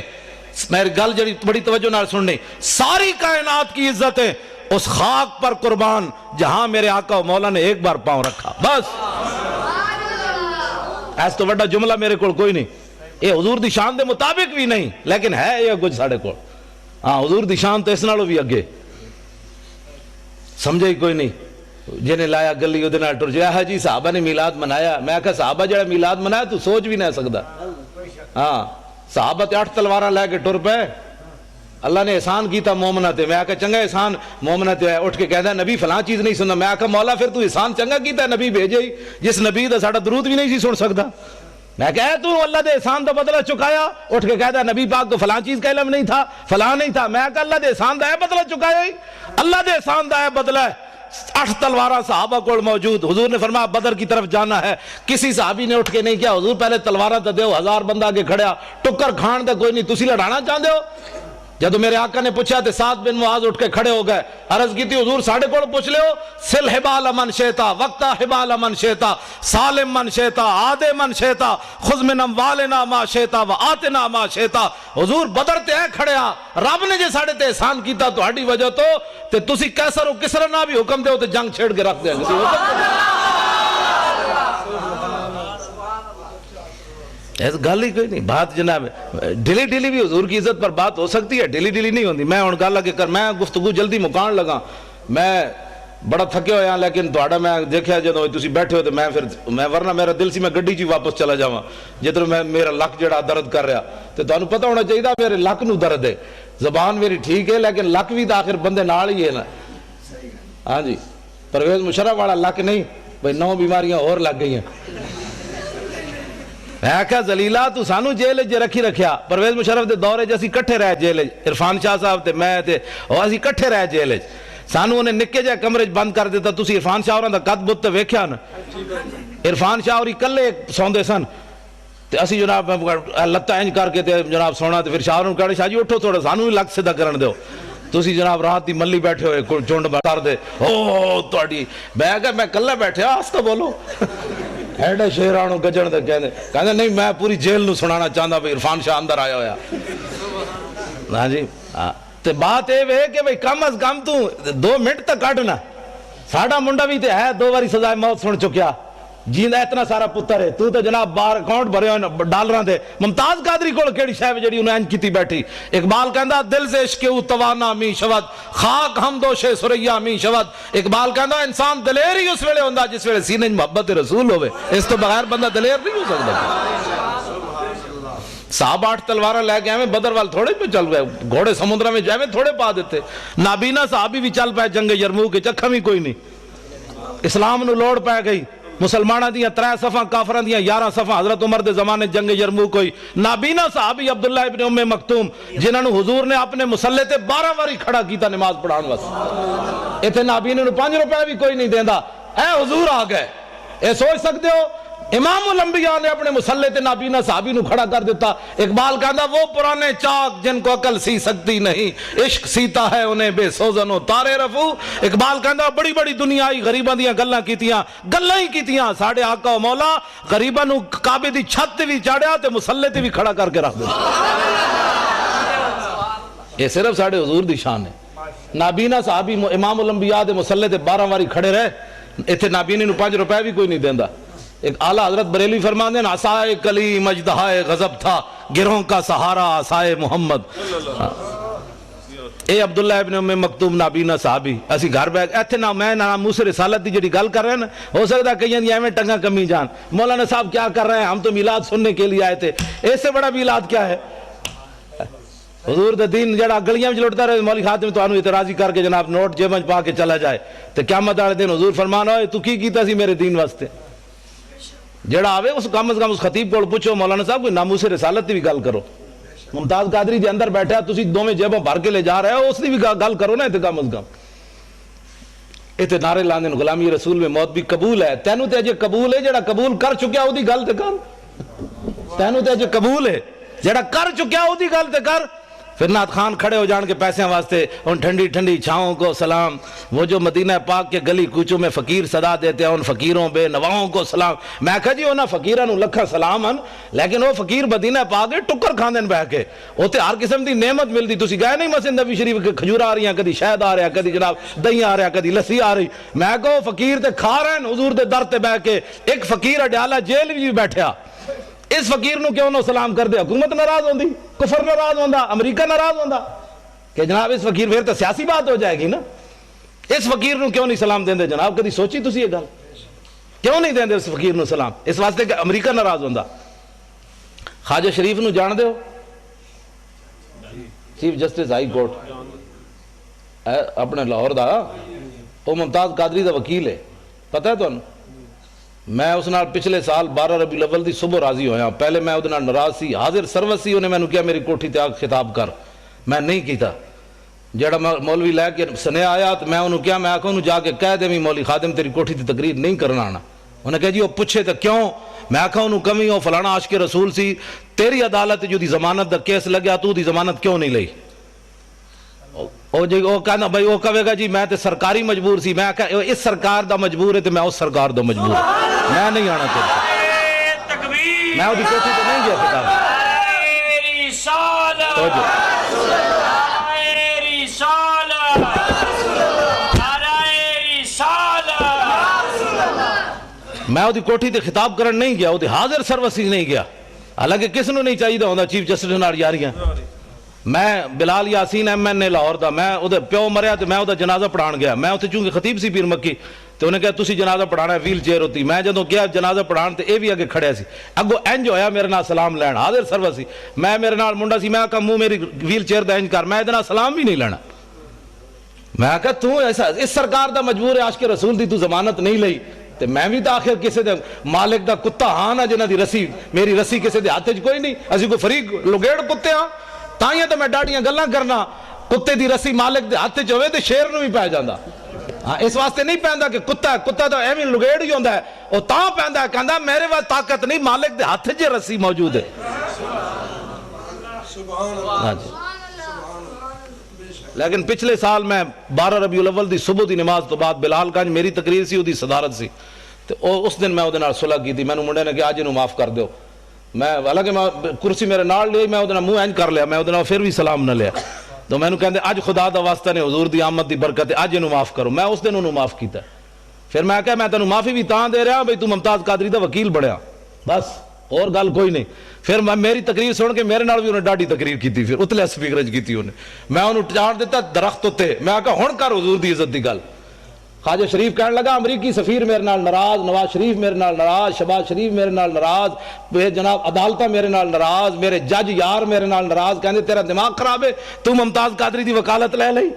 میری گل جڑی بڑی توجہ نال سننی, ساری کائنات کی عزتیں اس خاک پر قربان جہاں میرے آقا و مولا نے ایک بار پاؤں رکھا. بس ایس تو بڑا جملہ میرے کو کوئی نہیں. یہ حضور دی شان دے مطابق بھی نہیں, لیکن ہے یہ کچھ ساڑھے کو. ہاں حضور دی شان تو اس نالوں بھی اگے, سمجھے ہی کوئی نہیں. جنہیں لایا گلی وہ ٹر جایا حاجی صحابہ نے میلاد منایا. میں کہا صحابہ جڑا میلاد منایا تو سوچ بھی نہیں سکتا. ہاں صحابہ تے 8 تلواریں لے کے ٹر پے. اللہ نے احسان کیتا مومنہ تے. میں کہا چنگا احسان مومنہ تے. اٹھ کے کہتا ہے نبی فلاں چیز نہیں سننا. میں کہا مولا پھر تو احسان چنگا کیتا ہے نبی بھیجے ہی جس نبی دا ساڈا درود بھی نہیں سی سن سکتا. میں کہا تو اللہ دے احسان دا بدلہ چکایا. اٹھ کے کہتا ہے نبی پاک تو فلاں چیز کا علم نہیں تھا فلاں نہیں تھا. میں کہا اللہ دے احسان دا ہے بدلہ چکایا ہی. اللہ دے احسان دا ہے بدلہ ہے. 8 تلوارہ صحابہ کو موجود. حضور نے فرمایا بدر کی طرف جانا ہے. کسی صحابی نے اٹھ کے نہیں کیا حضور پہلے تلوارہ تے دیو. 1000 بندہ آگے کھڑیا ٹکر کھان دے کوئی نہیں تسی لڑانا چاہتے ہو. جب میرے آقا نے پوچھا تے سعد بن معاذ اٹھ کے کھڑے ہو گئے. عرض کی تھی حضور ساڑھے کو پوچھ لے ہو سل حبال من شیطا وقتا حبال من شیطا سالم من شیطا آدے من شیطا خذ من اموالنا ما شیطا و آتنا ما شیطا. حضور بدر تے ہے کھڑیا رب نے جے ساڑھے تے احسان کیتا تو ہاڑی وجہ تو تے تسی کیسر و کسر نہ بھی حکم دے ہو تے جنگ چھیڑ کے رکھ دیں گے. ایسا گل ہی کوئی نہیں. بات جناب ڈیلی ڈیلی بھی حضور کی عزت پر بات ہو سکتی ہے ڈیلی ڈیلی نہیں ہوتی. میں ہوں گل لگے کر میں گفتگو جلدی مکان لگا. میں بڑا تھکے ہویا لیکن تھوڑا میں دیکھا جدوں تسی بیٹھے ہو تو میں ورنہ میرا دل سی میں گڈی چی واپس چلا جاواں جدوں میں میرا لک جڑا درد کر رہا. تو تانوں پتہ ہونا چاہیے میرے لک نو درد ہے. زبان میری ٹھیک ہے لیکن لک بھی تو آخر بندے نال ہی ہے نا. ہاں جی پرویز مشرف والا لک نہیں بھئی 9 بیماریاں اور لگ گئی ہیں. میں کہا زلیلہ تو سانو جیل جے رکھی رکھیا. پرویز مشرف دے دورے جے اسی کٹھے رہ جیل عرفان شاہ صاحب تے میں تے اور اسی کٹھے رہ جیل. سانو انہیں نکے جے کمرے بند کر دیتا. تسی عرفان شاہ ہوراں دا قد بت تے ویکھیا نا. عرفان شاہ ہوری کلے سوندے سن تے اسی جناب لتاں انج کر کے تے جناب سونا تے پھر شاہ نوں کہے شاہ جی اٹھو تھوڑا سانو بھی لگ سیدھا کرن دیو. تسی جناب رات دی ملی بیٹھے ہوئے چونڈ کر دے او تہاڈی. میں کہا میں کلے بیٹھے آستہ بولو. ایڈے شیرانو گجن دے کہندے نہیں میں پوری جیل نو سنانا چاہندا بھئی عرفان شاہ اندر آیا ہویا. ہاں جی تے بات اے وے کہ بھئی کم از کم تو 2 منٹ تک کڈنا. ساڈا منڈا بھی تے ہے 2 باری سزائے موت سن چکیا. جیندا اتنا سارا پتر ہے تو جناب بار اکاؤنٹ بھرے ہوئے ڈالراں دے. ممتاز قادری کول کیڑی شے جڑی انہاں انج کیتی بیٹھی. اقبال کہندا دل سے عشق او توانا می شود خاک ہم دوش سریا می شود. اقبال کہندا انسان دلیر ہی اس ویلے ہوندا جس ویلے سینے محبت رسول ہوے. اس تو بغیر بندہ دلیر نہیں ہو سکتا. صحابہ 8 تلواریں لے کے آئے بدر وال تھوڑے پہ چل گئے. گھوڑے سمندر میں جائے تھوڑے پا دیتے. نابینا صحابی بھی چل پائے جنگ یرموک کے چکھا بھی کوئی نہیں. اسلام نو لوڑ پہ گئی. مسلمانہ دیاں 3 صفحہ کافران دیاں 11 صفحہ. حضرت عمر دے زمانے جنگ یرموک ہوئی. نابینا صحابی عبداللہ ابن ام مکتوم جنہاں نو حضور نے اپنے مسلح تے 12 واری کھڑا کیتا نماز پڑھان واسطے. ایتھے نابینا نو 5 روپے بھی کوئی نہیں دیندا. اے حضور آ گئے. اے سوچ سکتے ہو امام الانبیاء نے اپنے مسلح تے نابینا صحابی نو کھڑا کر دیتا. اقبال کہندا وہ پرانے چاک جن کو عقل سی سکتی نہیں عشق سیتا ہے انہیں بے سوزن و تارے رفو. اقبال کہندا بڑی بڑی دنیا آئی غریباں دیاں گلاں کیتیاں ہی کیتیاں. ساڈے آقا و مولا غریباں نو کعبے دی چھت تے وی چاڑیا تے مسلح تے وی کھڑا کر کے رکھ دتا. یہ صرف ساڈے حضور دی شان ہے. نابینا صحابی امام الانبیاء دے مسلح تے 12 واری کھڑے رہے. ایتھے نابینے نو 5 روپے بھی کوئی نہیں دیندا. ایک اعلیٰ حضرت بریلوی فرماتے ہیں عصائے کلیم اژدہائے غضب تھا گروہوں کا سہارا عصائے محمد. اے عبداللہ ابن ام مکتوم نابینا صحابی اسی گھر بیٹھ ایتھے نہ میں نہ موسیٰ رسالت دی جڑی گل کر رہے ہیں نا ہو سکتا کہیں دی ایویں ٹنگا کمی جان. مولانا صاحب کیا کر رہے ہیں ہم تو میلاد سننے کے لیے آئے تھے. اس سے بڑا میلاد کیا ہے. حضور دے دین جڑا گلیاں وچ لٹدا رہے مولوی خاتم تانوں اعتراضی کر کے جناب نوٹ جیب وچ پا کے چلا جائے تے قیامت والے دن حضور فرمانا ہوئے تو کی کیتا سی میرے دین واسطے. جڑا آوے اس کم از کم اس خطیب کو پوچھو مولانا صاحب کوئی ناموس رسالت دی بھی گل کرو. ممتاز قادری دے اندر بیٹھا تسی دوویں جیبوں بھر کے لے جا رہے ہو اس دی بھی گل کرو نا. تے کم از کم ایتھے نعرے لاندے نے غلامی رسول میں موت بھی قبول ہے. تینوں تے اجے قبول ہے جڑا قبول کر چکیا او دی گل تے کر. تینوں تے اجے قبول ہے جڑا کر چکیا او دی گل تے کر. پھر نعت خان کھڑے ہو جان کے پیسے واسطے ان ٹھنڈی ٹھنڈی چھاؤں کو سلام. وہ جو مدینہ پاک کے گلی کوچوں میں فقیر صدا دیتے ہیں ان فقیروں بے نواؤں کو سلام. میں کہا جی انہاں فقیراں نو لکھا سلام ان لیکن وہ فقیر مدینہ پاک کے ٹکر کھاندے بہ کے اوتے ہر قسم دی نعمت ملدی. تسی گئے نہیں مسجد نبی شریف کے کھجور آ رہی ہیں کدی شہد آ رہا کدی جناب دہی آ رہا کدی لسی آ رہی. میں کہو فقیر تے کھا رہے ہیں حضور دے در تے بہ کے. ایک فقیر اڈیالہ جیل بھی بیٹھا اس فقیر نو کیوں نو سلام کر دے. حکومت ناراض ہوندی کفر ناراض ہوندا امریکہ ناراض ہوندا کہ جناب اس فقیر پھر تو سیاسی بات ہو جائے گی نا. اس فقیر نو کیوں نہیں سلام دیندے جناب؟ کدی سوچی تسی یہ گل؟ کیوں نہیں دیندے اس فقیر نو سلام؟ اس واسطے کہ امریکہ ناراض ہوندا۔ خواجہ شریف نو جان دیو؟ چیف جسٹس ہائی کورٹ اپنے لاہور دا، وہ ممتاز قادری دا وکیل ہے، پتہ ہے تانوں؟ میں اس نال پچھلے سال 12 ربیع الاول دی صبح راضی ہویا۔ پہلے میں وہ ناراض سی، حاضر سروس سی، انہیں مینوں کیا میری کوٹھی تے آ خطاب کر، میں نہیں کیتا۔ جڑا مولوی لے کے سنیا آیا تو میں انہوں کیا، میں آکھا انہوں جا کے کہہ دے مولوی خادم تیری کوٹھی تے تقریر نہیں کرنا آنا۔ انہیں کہا جی وہ پوچھے تو کیوں؟ میں آکھا انہوں کمی ہو فلانا عاشق رسول سی، تیری عدالت جو دی ضمانت دا کیس لگیا تو دی ضمانت کیوں نہیں لئی؟ وہ کہنا بھائی وہ کہے گا جی میں تے سرکاری مجبور سی۔ میں کہا اس سرکار دا مجبور ہے تے میں اس سرکار دا مجبور ہوں، میں نہیں آنا چاہتا، میں وہ دی کوٹھی تے نہیں گیا کتاب۔ میں وہ کوٹھی تے خطاب کرن نہیں گیا، وہ حاضر سروسی نہیں گیا، حالانکہ کس نو نہیں چاہیے ہوندا چیف جسٹس نال یاریاں۔ میں بلال یاسین ایم این اے لاہور دا، میں وہ پیو مریا تو میں وہ جنازہ پڑھان گیا۔ میں اتنے چونکہ خطیب سی پیر مکی تو انہیں کہا تسی جنازہ پڑھانا ہے، ویل چیئر ہوتی۔ میں جدوں گیا جنازہ پڑھان تے اے بھی اگے کھڑیا سی، اگو انج ہویا میرے نال سلام لین، حاضر سروسی۔ میں میرے نال منڈا سی، میں کہا منہ میری ویل چیئر دا انج کر، میں ادنا سلام بھی نہیں لینا۔ میں کہا تو ایسا اس سرکار دا مجبور ہے عاشق رسول دی تو ضمانت نہیں لئی تے میں بھی تو آخر کسی دے مالک دا کتا ہاں نا جنہ دی رسی، میری رسی کسی دے ہاتھ کوئی نہیں، اسی کوئی فریق لگیڑ کتے ہاں، تائیں تو میں ڈاڑیاں گلاں کرنا۔ کتے دی رسی مالک دے ہاتھ ہوئے تے شیر نو بھی پہ جاندا۔ ہاں اس واسطے نہیں پہندا کہ کتا ہے، کتا تو ایویں لگیڑ ہی ہوندا ہے، او تاں پہندا ہے کہندا میرے واسطے طاقت نہیں، مالک دے ہاتھ وچ رسی موجود ہے۔ ہاں جی۔ لیکن پچھلے سال میں 12 ربیع الاول دی صبح دی نماز تو بعد بلال گنج میری تقریر سی، دی صدارت سی، تو اس دن میں وہ صلح کی تھی۔ میں نے منڈے نے کہ آج انہوں معاف کر دیو۔ میں حالانکہ میں کرسی میرے نال لی، میں وہ منہ اینج کر لیا، میں وہ پھر بھی سلام نہ لیا۔ تو میں نے کہتے اج خدا دا واسطہ نے حضور دی آمد دی برکت اج انہوں معاف کرو۔ میں اس دن انہوں معاف کیتا ہے۔ پھر میں کہا میں تینوں معافی بھی تاں دے رہا بھئی تو ممتاز قادری دا وکیل بڑھیا، بس اور گل کوئی نہیں۔ پھر میں میری تقریر سن کے میرے نال بھی انہیں ڈاڈی تقریر کی تھی، پھر اتلے سپیکرج کی تھی انہیں، میں انہوں چاڑ دیتا درخت ہوتے۔ میں کہا ہن کر حضور دی عزت دی گل۔ خواجہ شریف کہنے لگا امریکی سفیر میرے نال ناراض، نواز شریف میرے نال ناراض، شہباز شریف میرے نال ناراض، جناب عدالتہ میرے نال ناراض، میرے جج یار میرے نال ناراض، کہندے تیرا دماغ خراب ہے، تو ممتاز قادری دی وکالت لے لئی۔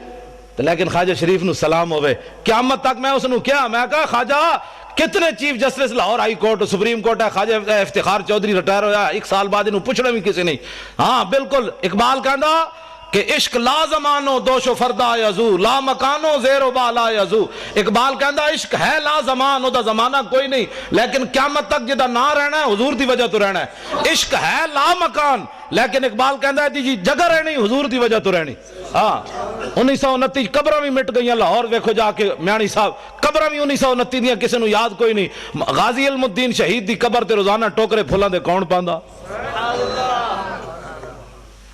لیکن خواجہ شریف نو سلام ہوئے قیامت تک۔ میں اس نو کیا، میں کہا خواجہ کتنے chief justice Lahore high court supreme court ہے، خواجہ افتخار چودھری ریٹائر ہویا، ایک سال بعد انہوں پوچھنا بھی کسی نہیں۔ ہاں بالکل اقبال کہندا کہ عشق لا زمانو دوش و فردا یزو، لا مکانو زیر و بالا یزو۔ اقبال کہندا عشق ہے لا زمان، دا زمانہ کوئی نہیں، لیکن قیامت تک جدا نہ رہنا ہے حضور دی وجہ تو رہنا ہے۔ عشق ہے لا مکان، لیکن اقبال کہندا ہے جی جگہ رہنی حضور دی وجہ تو رہنی۔ ہاں 1929 قبراں بھی مٹ گئیاں لاہور، ویکھو جا کے میانی صاحب قبراں بھی 1929 دیاں کسی نو یاد کوئی نہیں۔ غازی علم الدین شہید دی قبر تے روزانہ ٹوکرے پھلاں دے کون پاندا؟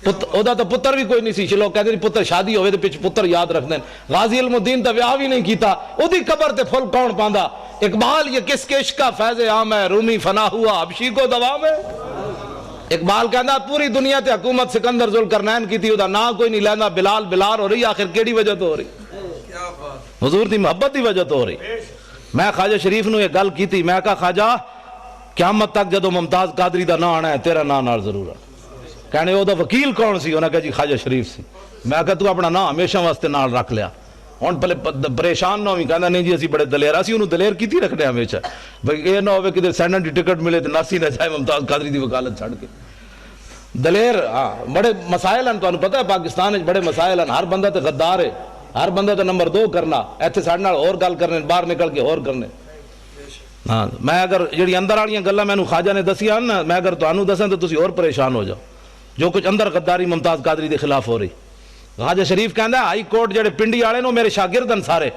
اودا تو پتر بھی کوئی نہیں سی، لوگ کہتے ہیں پتر شادی ہوئے تو پچھ پتر یاد رکھ دیں۔ غازی علم الدین تو ویاہ بھی نہیں کیتا، او دی قبر تے پھل کون پاندا؟ اقبال یہ کس کے عشق کا فیض عام ہے، رومی فنا ہوا حبشی کو دوام ہے۔ اقبال کہندا پوری دنیا تے حکومت سکندر ذوالقرنین کی تھی، اودا نام کوئی نہیں لیندا، بلال بلال ہو رہی، آخر کیڑی وجہ تو ہو رہی؟ حضور دی محبت دی وجہ تو ہو رہی۔ میں خواجہ شریف نو یہ گل کی تھی، میں کہا خواجہ قیامت تک جدو ممتاز قادری دا نام آنا ہے تیرا نام نال ضرور ہے۔ کہنے وہ دا وکیل کون سی؟ انہوں نے کہا جی خواجہ شریف سی۔ میں کہا تو اپنا نام ہمیشہ واسطے نال رکھ لیا، ہن پہلے پریشان نہ ہوئی، کہنا نہیں جی اسی بڑے دلیر، اسی انہوں دلیر کی تھی رکھنے ہمیشہ، بھئی یہ نہ ہوئے کہ سینٹ دی ٹکٹ ملے تو ناسی نہ جائے ممتاز قادری دی وکالت چھڑ کے۔ دلیر ہاں بڑے مسائل ہیں، تو پتہ ہے پاکستان بڑے مسائل ہیں، ہر بندہ تے غدار ہے، ہر بندہ تے نمبر 2 کرنا، ایتھے ساڈے نال اور گل کرنے، باہر نکل کے اور کرنے۔ ہاں میں اگر جڑی اندر والیاں گلاں مینوں خواجہ نے دسیاں نا، میں اگر تانوں دساں تو تسی اور پریشان ہو جاؤ، جو کچھ اندر غداری ممتاز قادری دے خلاف ہو رہی۔ خواجہ شریف کہندا ہائی کورٹ جڑے پنڈی والے نو میرے شاگرد ہیں سارے،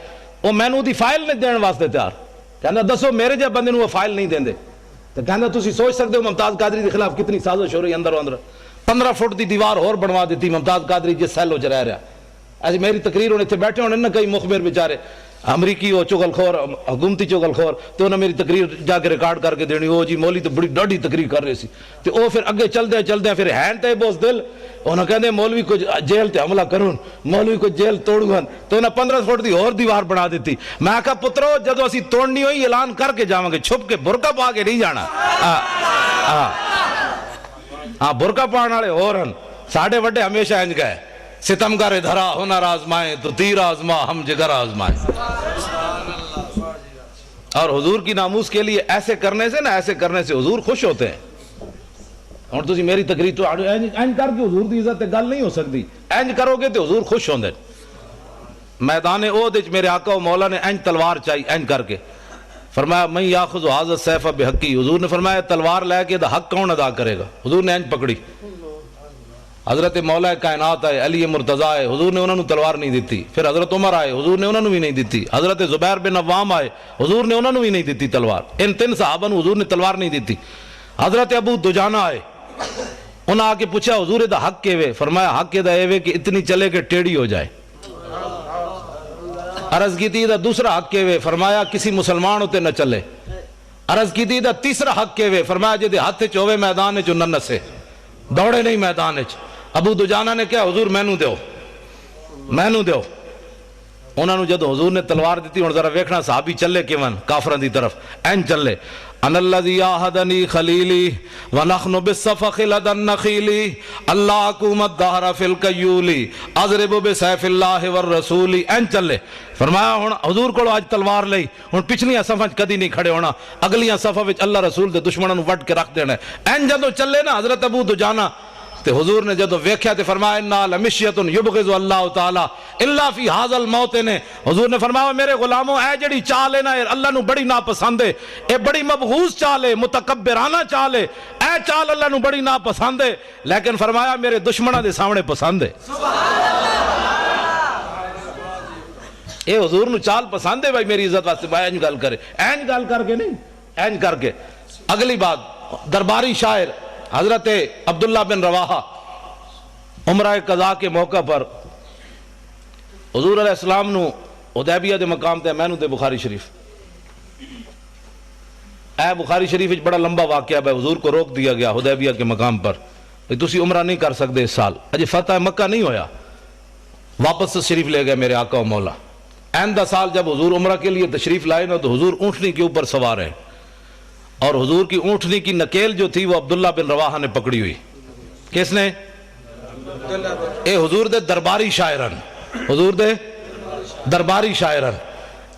وہ مینوں دی فائل نہیں دین واسطے تیار، کہندا دسو میرے جے بندے نو وہ فائل نہیں دیندے، تو کہندا تسی سوچ سکتے ہو ممتاز قادری دے خلاف کتنی سازش ہو رہی اندر اندر۔ 15 فٹ دی دیوار اور بنوا دیتی ممتاز قادری جس سیل وچ رہ رہا۔ ایسی میری تقریر ہونے تھے بیٹھے ہونے نہ کئی مخبر بیچارے امریکی ہو چغل خور حکومتی چغل خور تو انہیں میری تقریر جا کے ریکارڈ کر کے دینی، وہ جی مولوی تو بڑی ڈاڈی تقریر کر رہے سی تو وہ پھر اگے چلدے پھر ہین تے بوس دل انہوں کہندے مولوی کو جیل تے حملہ کرون، مولوی کو جیل توڑون، تو انہیں 15 فٹ دی اور دیوار بنا دیتی۔ میں کہا پترو جدو اسی توڑنی ہوئی اعلان کر کے جاواں گے، چھپ کے برقع پا کے نہیں جانا۔ برقع پاؤن والے اور ہن، ساڈے وڈے ہمیشہ انج گئے ستمگر دھرا ہنر آزمائے تو تیر آزما ہم جگر آزمائے۔ اور حضور کی ناموس کے لیے ایسے کرنے سے حضور خوش ہوتے ہیں۔ اور تسی میری تقریر تو اینج کر کے حضور دی عزت گل نہیں ہو سکتی، اینج کرو گے تو حضور خوش ہوندے۔ میدان احد وچ میرے آقا و مولا نے اینج تلوار چاہی اینج کر کے فرمایا من یاخذ ھذا السیف بحقی، حضور نے فرمایا تلوار لے کے دا حق کون ادا کرے گا؟ حضور نے اینج پکڑی۔ حضرت مولا کائنات آئے، علی مرتضیٰ آئے، حضور نے انہوں نے تلوار نہیں دیتی۔ پھر حضرت عمر آئے، حضور نے انہوں نے بھی نہیں دیتی۔ حضرت زبیر بن عوام آئے، حضور نے انہوں نے بھی نہیں دیتی تلوار۔ ان 3 صحابہ نے حضور نے تلوار نہیں دیتی۔ حضرت ابو دجانہ آئے، انہوں نے آ کے پوچھا حضور دا حق کے وے؟ فرمایا حق کے دا اے وے کہ اتنی چلے کہ ٹیڑھی ہو جائے۔ عرض کی تھی دا دوسرا حق کے وے؟ فرمایا کسی مسلمان ہوتے نہ چلے۔ عرض کی تھی دا تیسرا حق کے وے؟ فرمایا جے دے ہاتھ چ ہوے میدان چ نہ نسے، دوڑے نہیں میدان چ۔ ابو دجانہ نے کہا حضور مینوں دیو۔ انہوں نے جدو حضور نے تلوار دیتی، ہن ذرا ویکھنا صحابی چلے کیون کافراں دی طرف، این چلے ان الذی عاہدنی خلیلی ونحن بالصفخ لدى النخیل اللہ حکومت دہر فی القیول اضرب بسیف اللہ والرسول، این چلے۔ فرمایا ہن حضور کو آج تلوار لئی، ہن پچھلیاں صفاں کدی نہیں کھڑے ہونا، اگلیاں صفاں وچ اللہ رسول دے دشمناں نوں وڈ کے رکھ دینا۔ این جدو چلے نا حضرت ابو دجانہ تے حضور نے جدو ویکھیا تے فرمایا انا لمشیۃ یبغض اللہ تعالی الا فی ھذا الموطن، حضور نے فرمایا میرے غلاموں اے جڑی چال ہے نا اللہ نو بڑی ناپسند ہے، اے بڑی مبغوض چال ہے، متکبرانہ چال ہے، اے چال اللہ نو بڑی ناپسند ہے، لیکن فرمایا میرے دشمناں دے سامنے پسند ہے۔ اے حضور نو چال پسند ہے بھائی میری عزت واسطے، بھائی اینج گل کرے، اینج گل کر کے نہیں، اینج کر کے۔ اگلی بات درباری شاعر حضرت عبداللہ بن رواحہ عمرہ قضاء کے موقع پر حضور علیہ السلام نو حدیبیہ دے مقام تے مینوں تے بخاری شریف، اے بخاری شریف وچ بڑا لمبا واقعہ ہے، حضور کو روک دیا گیا حدیبیہ کے مقام پر کہ تسی عمرہ نہیں کر سکتے اس سال، اجے فتح مکہ نہیں ہویا، واپس سے شریف لے گئے میرے آقا و مولا۔ آئندہ سال جب حضور عمرہ کے لیے تشریف لائے نا تو حضور اونٹنی کے اوپر سوار ہیں، اور حضور کی اونٹنی کی نکیل جو تھی وہ عبداللہ بن رواحہ نے پکڑی ہوئی۔ کس نے؟ اے حضور دے درباری شاعرن، حضور دے درباری شاعرن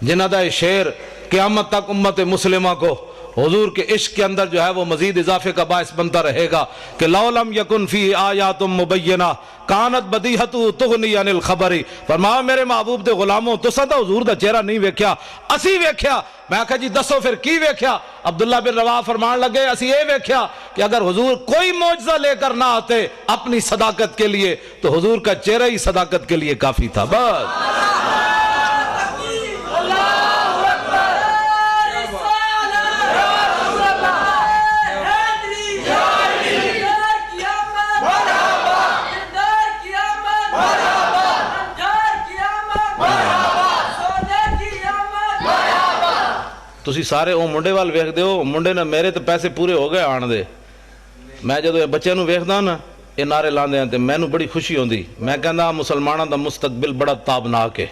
جنہ دا شعر قیامت تک امت مسلمہ کو حضور کے عشق کے اندر جو ہے وہ مزید اضافے کا باعث بنتا رہے گا کہ لو لم یکن فی آیات مبینہ کانت بدیہت تغنی عن الخبر۔ فرمایا میرے محبوب دے غلاموں تو سدا حضور دا چہرہ نہیں ویکھیا، اسی ویکھیا۔ میں کہا جی دسو پھر کی ویکھیا؟ عبداللہ بن رواحہ فرمان لگے اسی یہ ویکھیا کہ اگر حضور کوئی معجزہ لے کر نہ آتے اپنی صداقت کے لیے تو حضور کا چہرہ ہی صداقت کے لیے کافی تھا۔ بس تسی سارے او منڈے وال ویکھ دیو، منڈے نے میرے تے پیسے پورے ہو گئے آن دے۔ میں جدو بچے نو ویکھدا نا یہ نعرے لاندے ہیں تے مینوں بڑی خوشی ہوندی، میں کہندا مسلماناں دا مستقبل بڑا تابناک ہے۔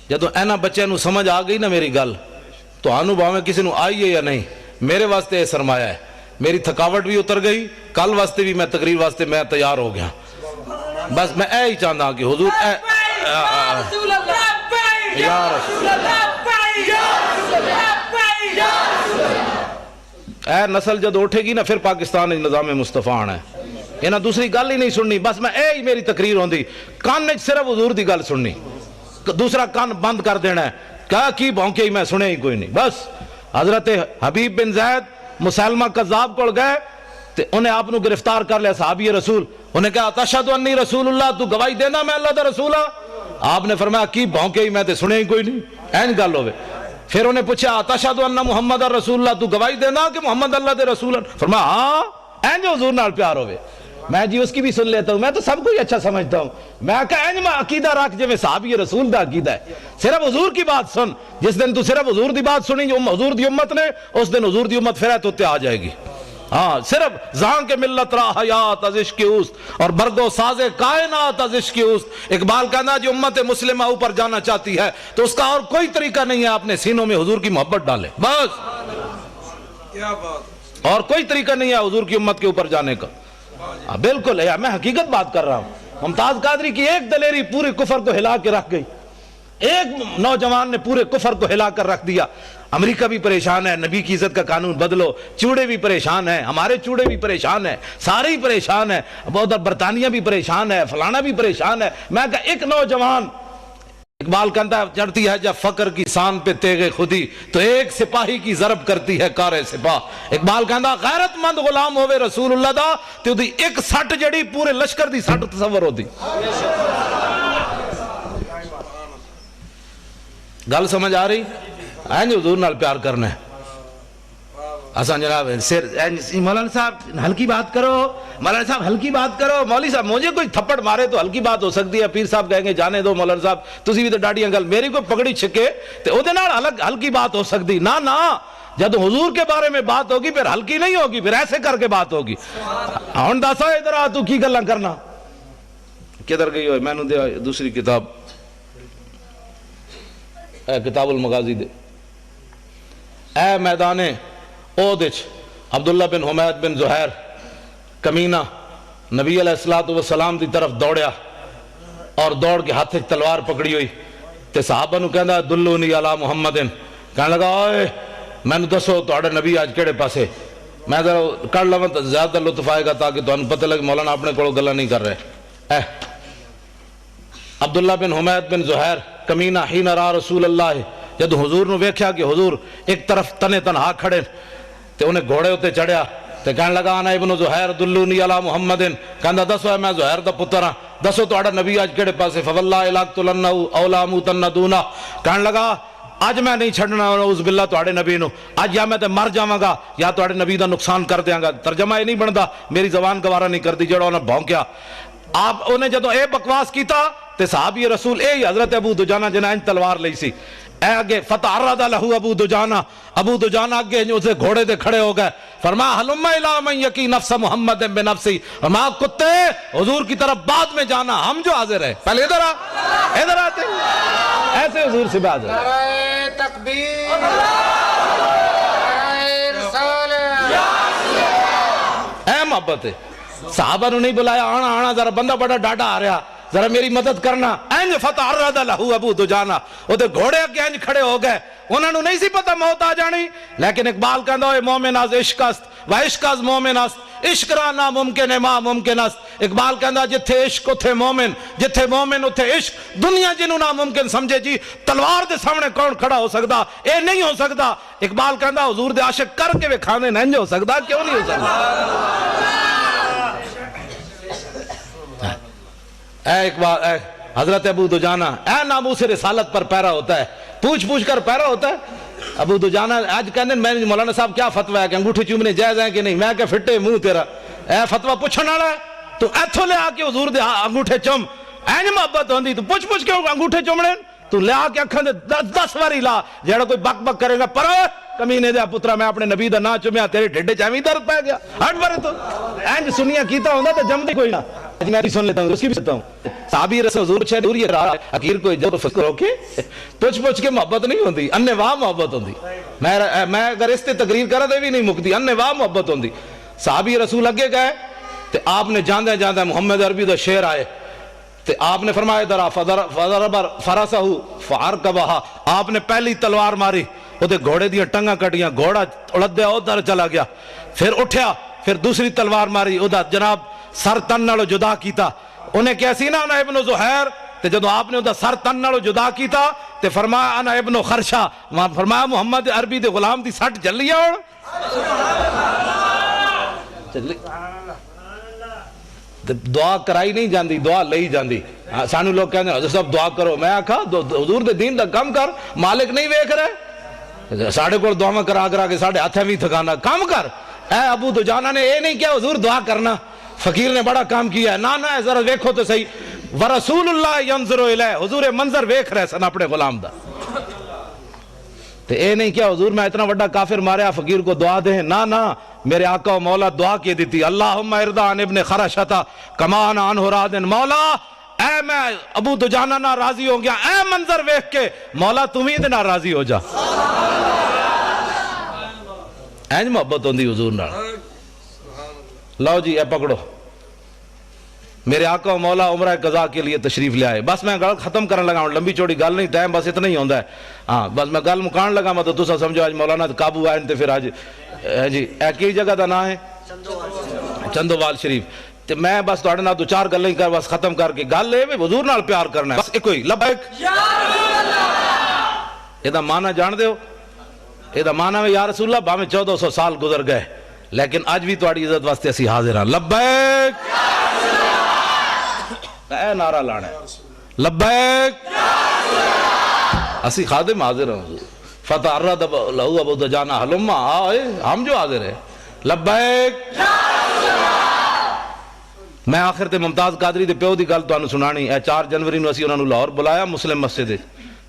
جدو اینا بچے نو سمجھ آ گئی نا میری گل تو آنو باویں کسی نو آئی ہے یا نہیں، میرے واسطے یہ سرمایہ ہے، میری تھکاوٹ بھی اتر گئی، کل واسطے بھی میں تقریر واسطے میں تیار ہو گیا۔ بس میں اے ہی چاہتا کہ حضور اے نسل جد اٹھے گی نا پھر پاکستان نظام مصطفیٰ آنا ہے، انہاں دوسری گل ہی نہیں سننی، بس میں اے ہی میری تقریر ہوندی، کان صرف حضور دی گل سننی، دوسرا کان بند کر دینا ہے، کہا کی بھونکے ہی میں سنے ہی کوئی نہیں۔ بس حضرت حبیب بن زید مسلمہ قذاب کو گئے تے انہیں آپ نو گرفتار کر لیا صحابی رسول، انہیں کہا تشہد انی رسول اللہ، تو گواہی دینا میں اللہ دا رسول ہاں؟ آپ نے فرمایا کی بھونکے ہی میں تے سنے ہی کوئی نہیں، این گل ہوئے۔ پھر انہیں پوچھا تشہد ان محمد رسول اللہ، تو گواہی دینا کہ محمد اللہ دے رسول ہیں؟ فرمایا ہاں، این جو حضور نال پیار ہوئے۔ میں جی اس کی بھی سن لیتا ہوں، میں تو سب کو ہی اچھا سمجھتا ہوں، میں کہا انجمہ عقیدہ رکھ جو میں صحابی رسول دا عقیدہ ہے، صرف حضور کی بات سن، جس دن تو صرف حضور دی بات سنی جو حضور دی امت نے، اس دن حضور دی امت پھر تو تے آ جائے گی۔ ہاں صرف زان کے ملت را حیات از عشق اوست اور برگو ساز کائنات از عشق اوست۔ اقبال کہنا جو امت مسلمہ اوپر جانا چاہتی ہے تو اس کا اور کوئی طریقہ نہیں ہے، اپنے سینوں میں حضور کی محبت ڈالے، بس، کیا بات، اور کوئی طریقہ نہیں ہے حضور کی امت کے اوپر جانے کا۔ بالکل ہے، میں حقیقت بات کر رہا ہوں۔ ممتاز قادری کی ایک دلیری پورے کفر کو ہلا کے رکھ گئی، ایک نوجوان نے پورے کفر کو ہلا کر رکھ دیا۔ امریکہ بھی پریشان ہے، نبی کی عزت کا قانون بدلو، چوڑے بھی پریشان ہیں، ہمارے چوڑے بھی پریشان ہیں، سارے ہی پریشان ہیں، ادھر برطانیہ بھی پریشان ہے، فلانا بھی پریشان ہے۔ میں کہا ایک نوجوان، اقبال کہتا ہے چڑھتی ہے جب فقر کی سان پہ تیغ خودی تو ایک سپاہی کی ضرب کرتی ہے کار سپاہ۔ اقبال کہتا غیرت مند غلام ہوئے رسول اللہ دا تو دی ایک سٹ جڑی پورے لشکر دی سٹ تصور ہوتی۔ گل سمجھ آ رہی؟ جو حضور نال پیار کرنا ہے آسان جناب، مولانا صاحب ہلکی بات کرو، مولانا صاحب ہلکی بات کرو، مولوی صاحب مجھے کوئی تھپڑ مارے تو ہلکی بات ہو سکتی ہے، پیر صاحب کہیں گے جانے دو مولانا صاحب تسی بھی تو ڈاڈیاں گل، میری کوئی پگڑی چھکے تو اودے نال ہلکی بات ہو سکتی، نہ جب حضور کے بارے میں بات ہوگی پھر ہلکی نہیں ہوگی، پھر ایسے کر کے بات ہوگی۔ ہن دسا ادھر آ تو کی گلاں کرنا، کدھر گئی ہوئے؟ میں نے دے دوسری کتاب کتاب المغازی دے، اے میدان اودچ عبداللہ بن حمید بن زہیر کمینہ نبی علیہ السلام دی طرف دوڑیا اور دوڑ کے ہاتھ تلوار پکڑی ہوئی تے صحابہ نو کہندا دلونی علی محمدن، کہنے لگا اوئے میں نے دسو تہاڈا نبی آج کیڑے پاسے، میں ذرا کر لواں تو زیادہ لطف آئے گا تاکہ تانوں پتہ لگے مولانا اپنے کولوں گلاں نہیں کر رہے۔ عبداللہ بن حمید بن زہیر کمینہ حین را رسول اللہ، جب حضور نو ویکھیا کہ حضور ایک طرف تنے تنہا کھڑے تے انہیں گھوڑے ہوتے چڑھیا تے کہنے لگا انا ابن زہیر دلونی علی محمدن، کہندا دسو ہے میں زہیر دا پتر ہاں، دسو تہاڈا نبی آج کیڑے پاسے، فواللہ لاقتلنہ او لا اموتن دونہ، کہنے لگا آج میں نہیں چھڑنا نعوذ باللہ تہاڈے نبی نو، آج یا میں تے مر جاواں گا یا تہاڈے نبی دا نقصان کر دیاں گا۔ ترجمہ یہ نہیں بندا، میری زبان گوارا نہیں کرتی جڑا انہیں بھونکیا۔ آپ انہیں جدو اے بکواس کیتا تے صحابی رسول اے حضرت ابو دجانہ جنہیں تلوار لئی سی، اے آگے فتعرض لہو ابو دجانہ، ابو دجانہ آگے اسے گھوڑے دے کھڑے ہو گئے، فرمایا حلم الی من یقی نفس محمد بنفسی، فرمایا کتے حضور کی طرف بعد میں جانا، ہم جو حاضر ہیں پہلے ادھر ادھر آتے ایسے حضور سے بعد نعرہ تکبیر، نعرہ رسالت، اے محبت ہے۔ صحابہ نے نہیں بلایا آنا آنا ذرا بندہ بڑا ڈاڈا آ رہا ذرا میری مدد کرنا، اینج فتعرض لہو ابو دجانہ، وہ تے گھوڑے کے اینج کھڑے ہو گئے، انہوں نے نہیں سی پتا موت آ جانی، لیکن اقبال کہندا اے مومن از عشق است و عشق از مومن است، عشق را ناممکن ہے ما ممکن است۔ اقبال کہندا جتھے عشق اتھے مومن، جتھے مومن اتھے عشق، دنیا جنوں ناممکن سمجھے جی تلوار دے سامنے کون کھڑا ہو سکتا، اے نہیں ہو سکتا۔ اقبال کہندا حضور دے عاشق کر کے وکھانے نہیں ہو سکتا، کیوں نہیں ہو سکتا؟ اے اقبال، اے حضرت ابو دجانہ، اے ناموس رسالت پر پیرا ہوتا ہے، پوچھ پوچھ کر پیرا ہوتا ہے۔ ابو دجانہ آج کہنے میں مولانا صاحب کیا فتوہ ہے کہ انگوٹھے چومنے جائز ہیں کہ نہیں، میں کہ فٹے منہ تیرا، اے فتوہ پوچھن والا ہے تو ایتھوں لے آ کے حضور دے انگوٹھے چوم، اینج محبت ہوندی تو پوچھ پوچھ کے انگوٹھے چومنے تو لے آ کے اکھاں دے 10 واری لا، جیڑا کوئی بک بک کرے گا پر کمینے دے پترا میں اپنے نبی دا نا چومیا تیرے ڈھڈے چاویں درد پہ گیا، ہٹ بڑے تو اینج سنیا کیتا ہوندا تو جمدی کوئی نہ۔ میں بھی سن لیتا ہوں، اس کی بھی سنتا ہوں۔ صحابی رسول حضور چھے دور یہ رہا اخیر کوئی جب فکر ہو کے پوچھ پوچھ کے محبت نہیں ہوندی، اننے واہ محبت ہوندی۔ میں اگر اس تے تقریر کرا دے بھی نہیں مکتی، اننے واہ محبت ہوندی۔ صحابی رسول اگے گئے تے آپ نے جاندے جاندے محمد عربی دا شعر آئے تے آپ نے فرمایا درا فضرب فرسہ فارکبہا، آپ نے پہلی تلوار ماری وہ تے گھوڑے دیاں ٹنگاں کٹیاں، گھوڑا اڑد دیا ادھر چلا گیا، پھر اٹھیا، پھر دوسری تلوار ماری وہ جناب سر تن نالو جدا کیتا، انہیں کیسی نا انا ابن زہیر، تے جدو آپ نے وہ سر تن نالو جدا کیتا تے فرمایا انا ابن خرشہ، فرمایا محمد عربی دے غلام دی سٹ جلی اور دعا کرائی نہیں جاندی، دعا لئی جاندی۔ سانو لوگ کہنے حضرت صاحب دعا کرو، میں آکھا حضور دے دین دا کم کر، مالک نہیں ویکھ رہے، ساڑھے کو دعا کرا کرا کے ساڑھے ہاتھیں بھی تھکانا، کم کر۔ اے ابو دجانہ نے اے نہیں کیا حضور دعا کرنا، فقیر نے بڑا کام کیا ہے. نانا ہے ذرا ویکھو تو صحیح. ورسول اللہ ینظر الیہ, حضور منظر ویکھ رہے سن اپنے غلام دا. تے اے نہیں کیا حضور میں اتنا بڑا کافر ماریا فقیر کو دعا دیں. نا میرے آقا و مولا دعا کی دیتی, اللہم ارضا عن ابن خرشتہ کما انا عنہ راض. مولا اے میں ابو دجانہ نہ راضی ہو گیا, اے منظر ویکھ کے مولا تم ہی نہ راضی ہو جا. اینج محبت ہوندی حضور نال. لو جی اے پکڑو, میرے آقا و مولا عمرہ قضا کے لیے تشریف لے آئے. بس میں گل ختم کرنے لگا ہوں, لمبی چوڑی گل نہیں, ٹائم بس اتنا ہی ہوندا ہے. ہاں بس میں گل مکان لگا میں تو تسا سمجھو آج مولانا قابو آئے تے پھر آج جی اے کی جگہ دا نام ہے چندوال شریف. تے میں بس تواڈے نال دو چار گلاں ہی کر بس ختم کر کے گل اے حضور نال پیار کرنا ہے بس ایک ہی. لبیک اے دا معنی جان دے ہو؟ اے دا معنی ہے یا رسول اللہ بھاویں 1400 سال گزر گئے لیکن اج بھی تواڈی عزت واسطے اسی حاضر ہاں. لبیک اے نعرہ لانا ہے, لبیک اسی خادم حاضر ہیں. فتعرض لہو ابو دجانہ حلما, ہم جو حاضر ہیں. لبیک. میں آخر تے ممتاز قادری دے پیو دی گل تانوں سنانی. اے 4 جنوری نو اسی انہاں نوں لاہور بلایا مسلم مسجد وچ,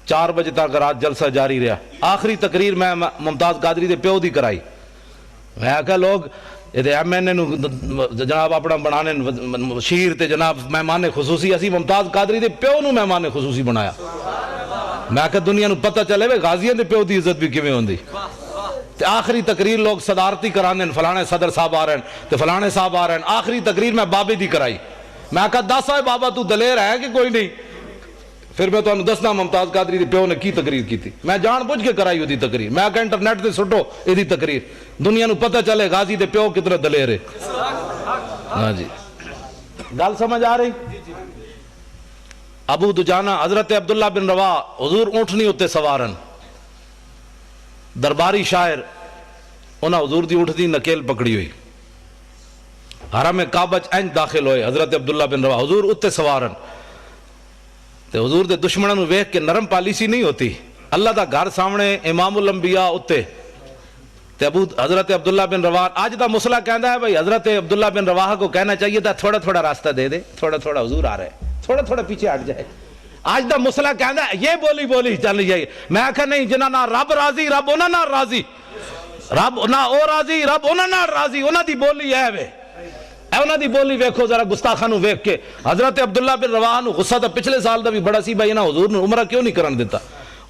4 بجے تک رات جلسہ جاری رہا. آخری تقریر میں ممتاز قادری دے پیو دی کرائی. میں آکھا لوگ ایم این اے نو جناب اپنا بنانے شیر تے جناب مہمان خصوصی, اسی ممتاز قادری دے پیو نو مہمان خصوصی بنایا. میں آکھا دنیا نو پتہ چلے وے غازیاں دے پیو دی عزت بھی کیویں ہوندی. تے آخری تقریر لوگ صدارتی کرانے, فلانے صدر صاحب آ رہے ہیں تے فلانے صاحب آ رہے ہیں. آخری تقریر میں بابے دی کرائی. میں آکھا دس آئے بابا تو دلیر ہے کہ کوئی نہیں. پھر میں تانوں دسنا ممتاز قادری دے پیو نے کی تقریر کی تھی. میں جان بوجھ کے کرائی ہوئی تقریر. میں آکھا انٹرنیٹ تے سٹو ایدی تقریر, دنیا نو پتہ چلے غازی دے پیو کتنا دلیر ہے. ہاں جی گل سمجھ آ رہی؟ ابو دجانہ حضرت عبداللہ بن رواح حضور اونٹنی اتے سوارن, درباری شاعر انہاں حضور دی اونٹ دی نکیل پکڑی ہوئی. حرم کعبہ چ انج داخل ہوئے حضرت عبداللہ بن رواح حضور اتے سوارن. تے حضور دے دشمنوں نو ویکھ کے نرم پالیسی نہیں ہوتی. اللہ دا گھر سامنے امام الانبیاء اتے تے حضرت عبداللہ بن رواح آج دا مسئلہ کہندا ہے بھائی حضرت عبداللہ بن رواح کو کہنا چاہیے تھا تھوڑا تھوڑا راستہ دے دے, تھوڑا تھوڑا حضور آ رہے ہیں, تھوڑا تھوڑا پیچھے ہٹ جائے. آج دا مسئلہ کہندا ہے یہ بولی چل جائے. میں آکھا نہیں, جنہاں نہ رب راضی رب انہاں نال راضی, رب نہ او راضی رب انہاں نال راضی. انہاں دی بولی ہے وے, اے انہاں دی بولی ویکھو ذرا گستاخاں نو ویکھ کے. حضرت عبداللہ بن رواح نو غصہ تو پچھلے سال دا بھی بڑا سی بھائی انہاں حضور نو عمرہ کیوں نہیں کرن دیتا.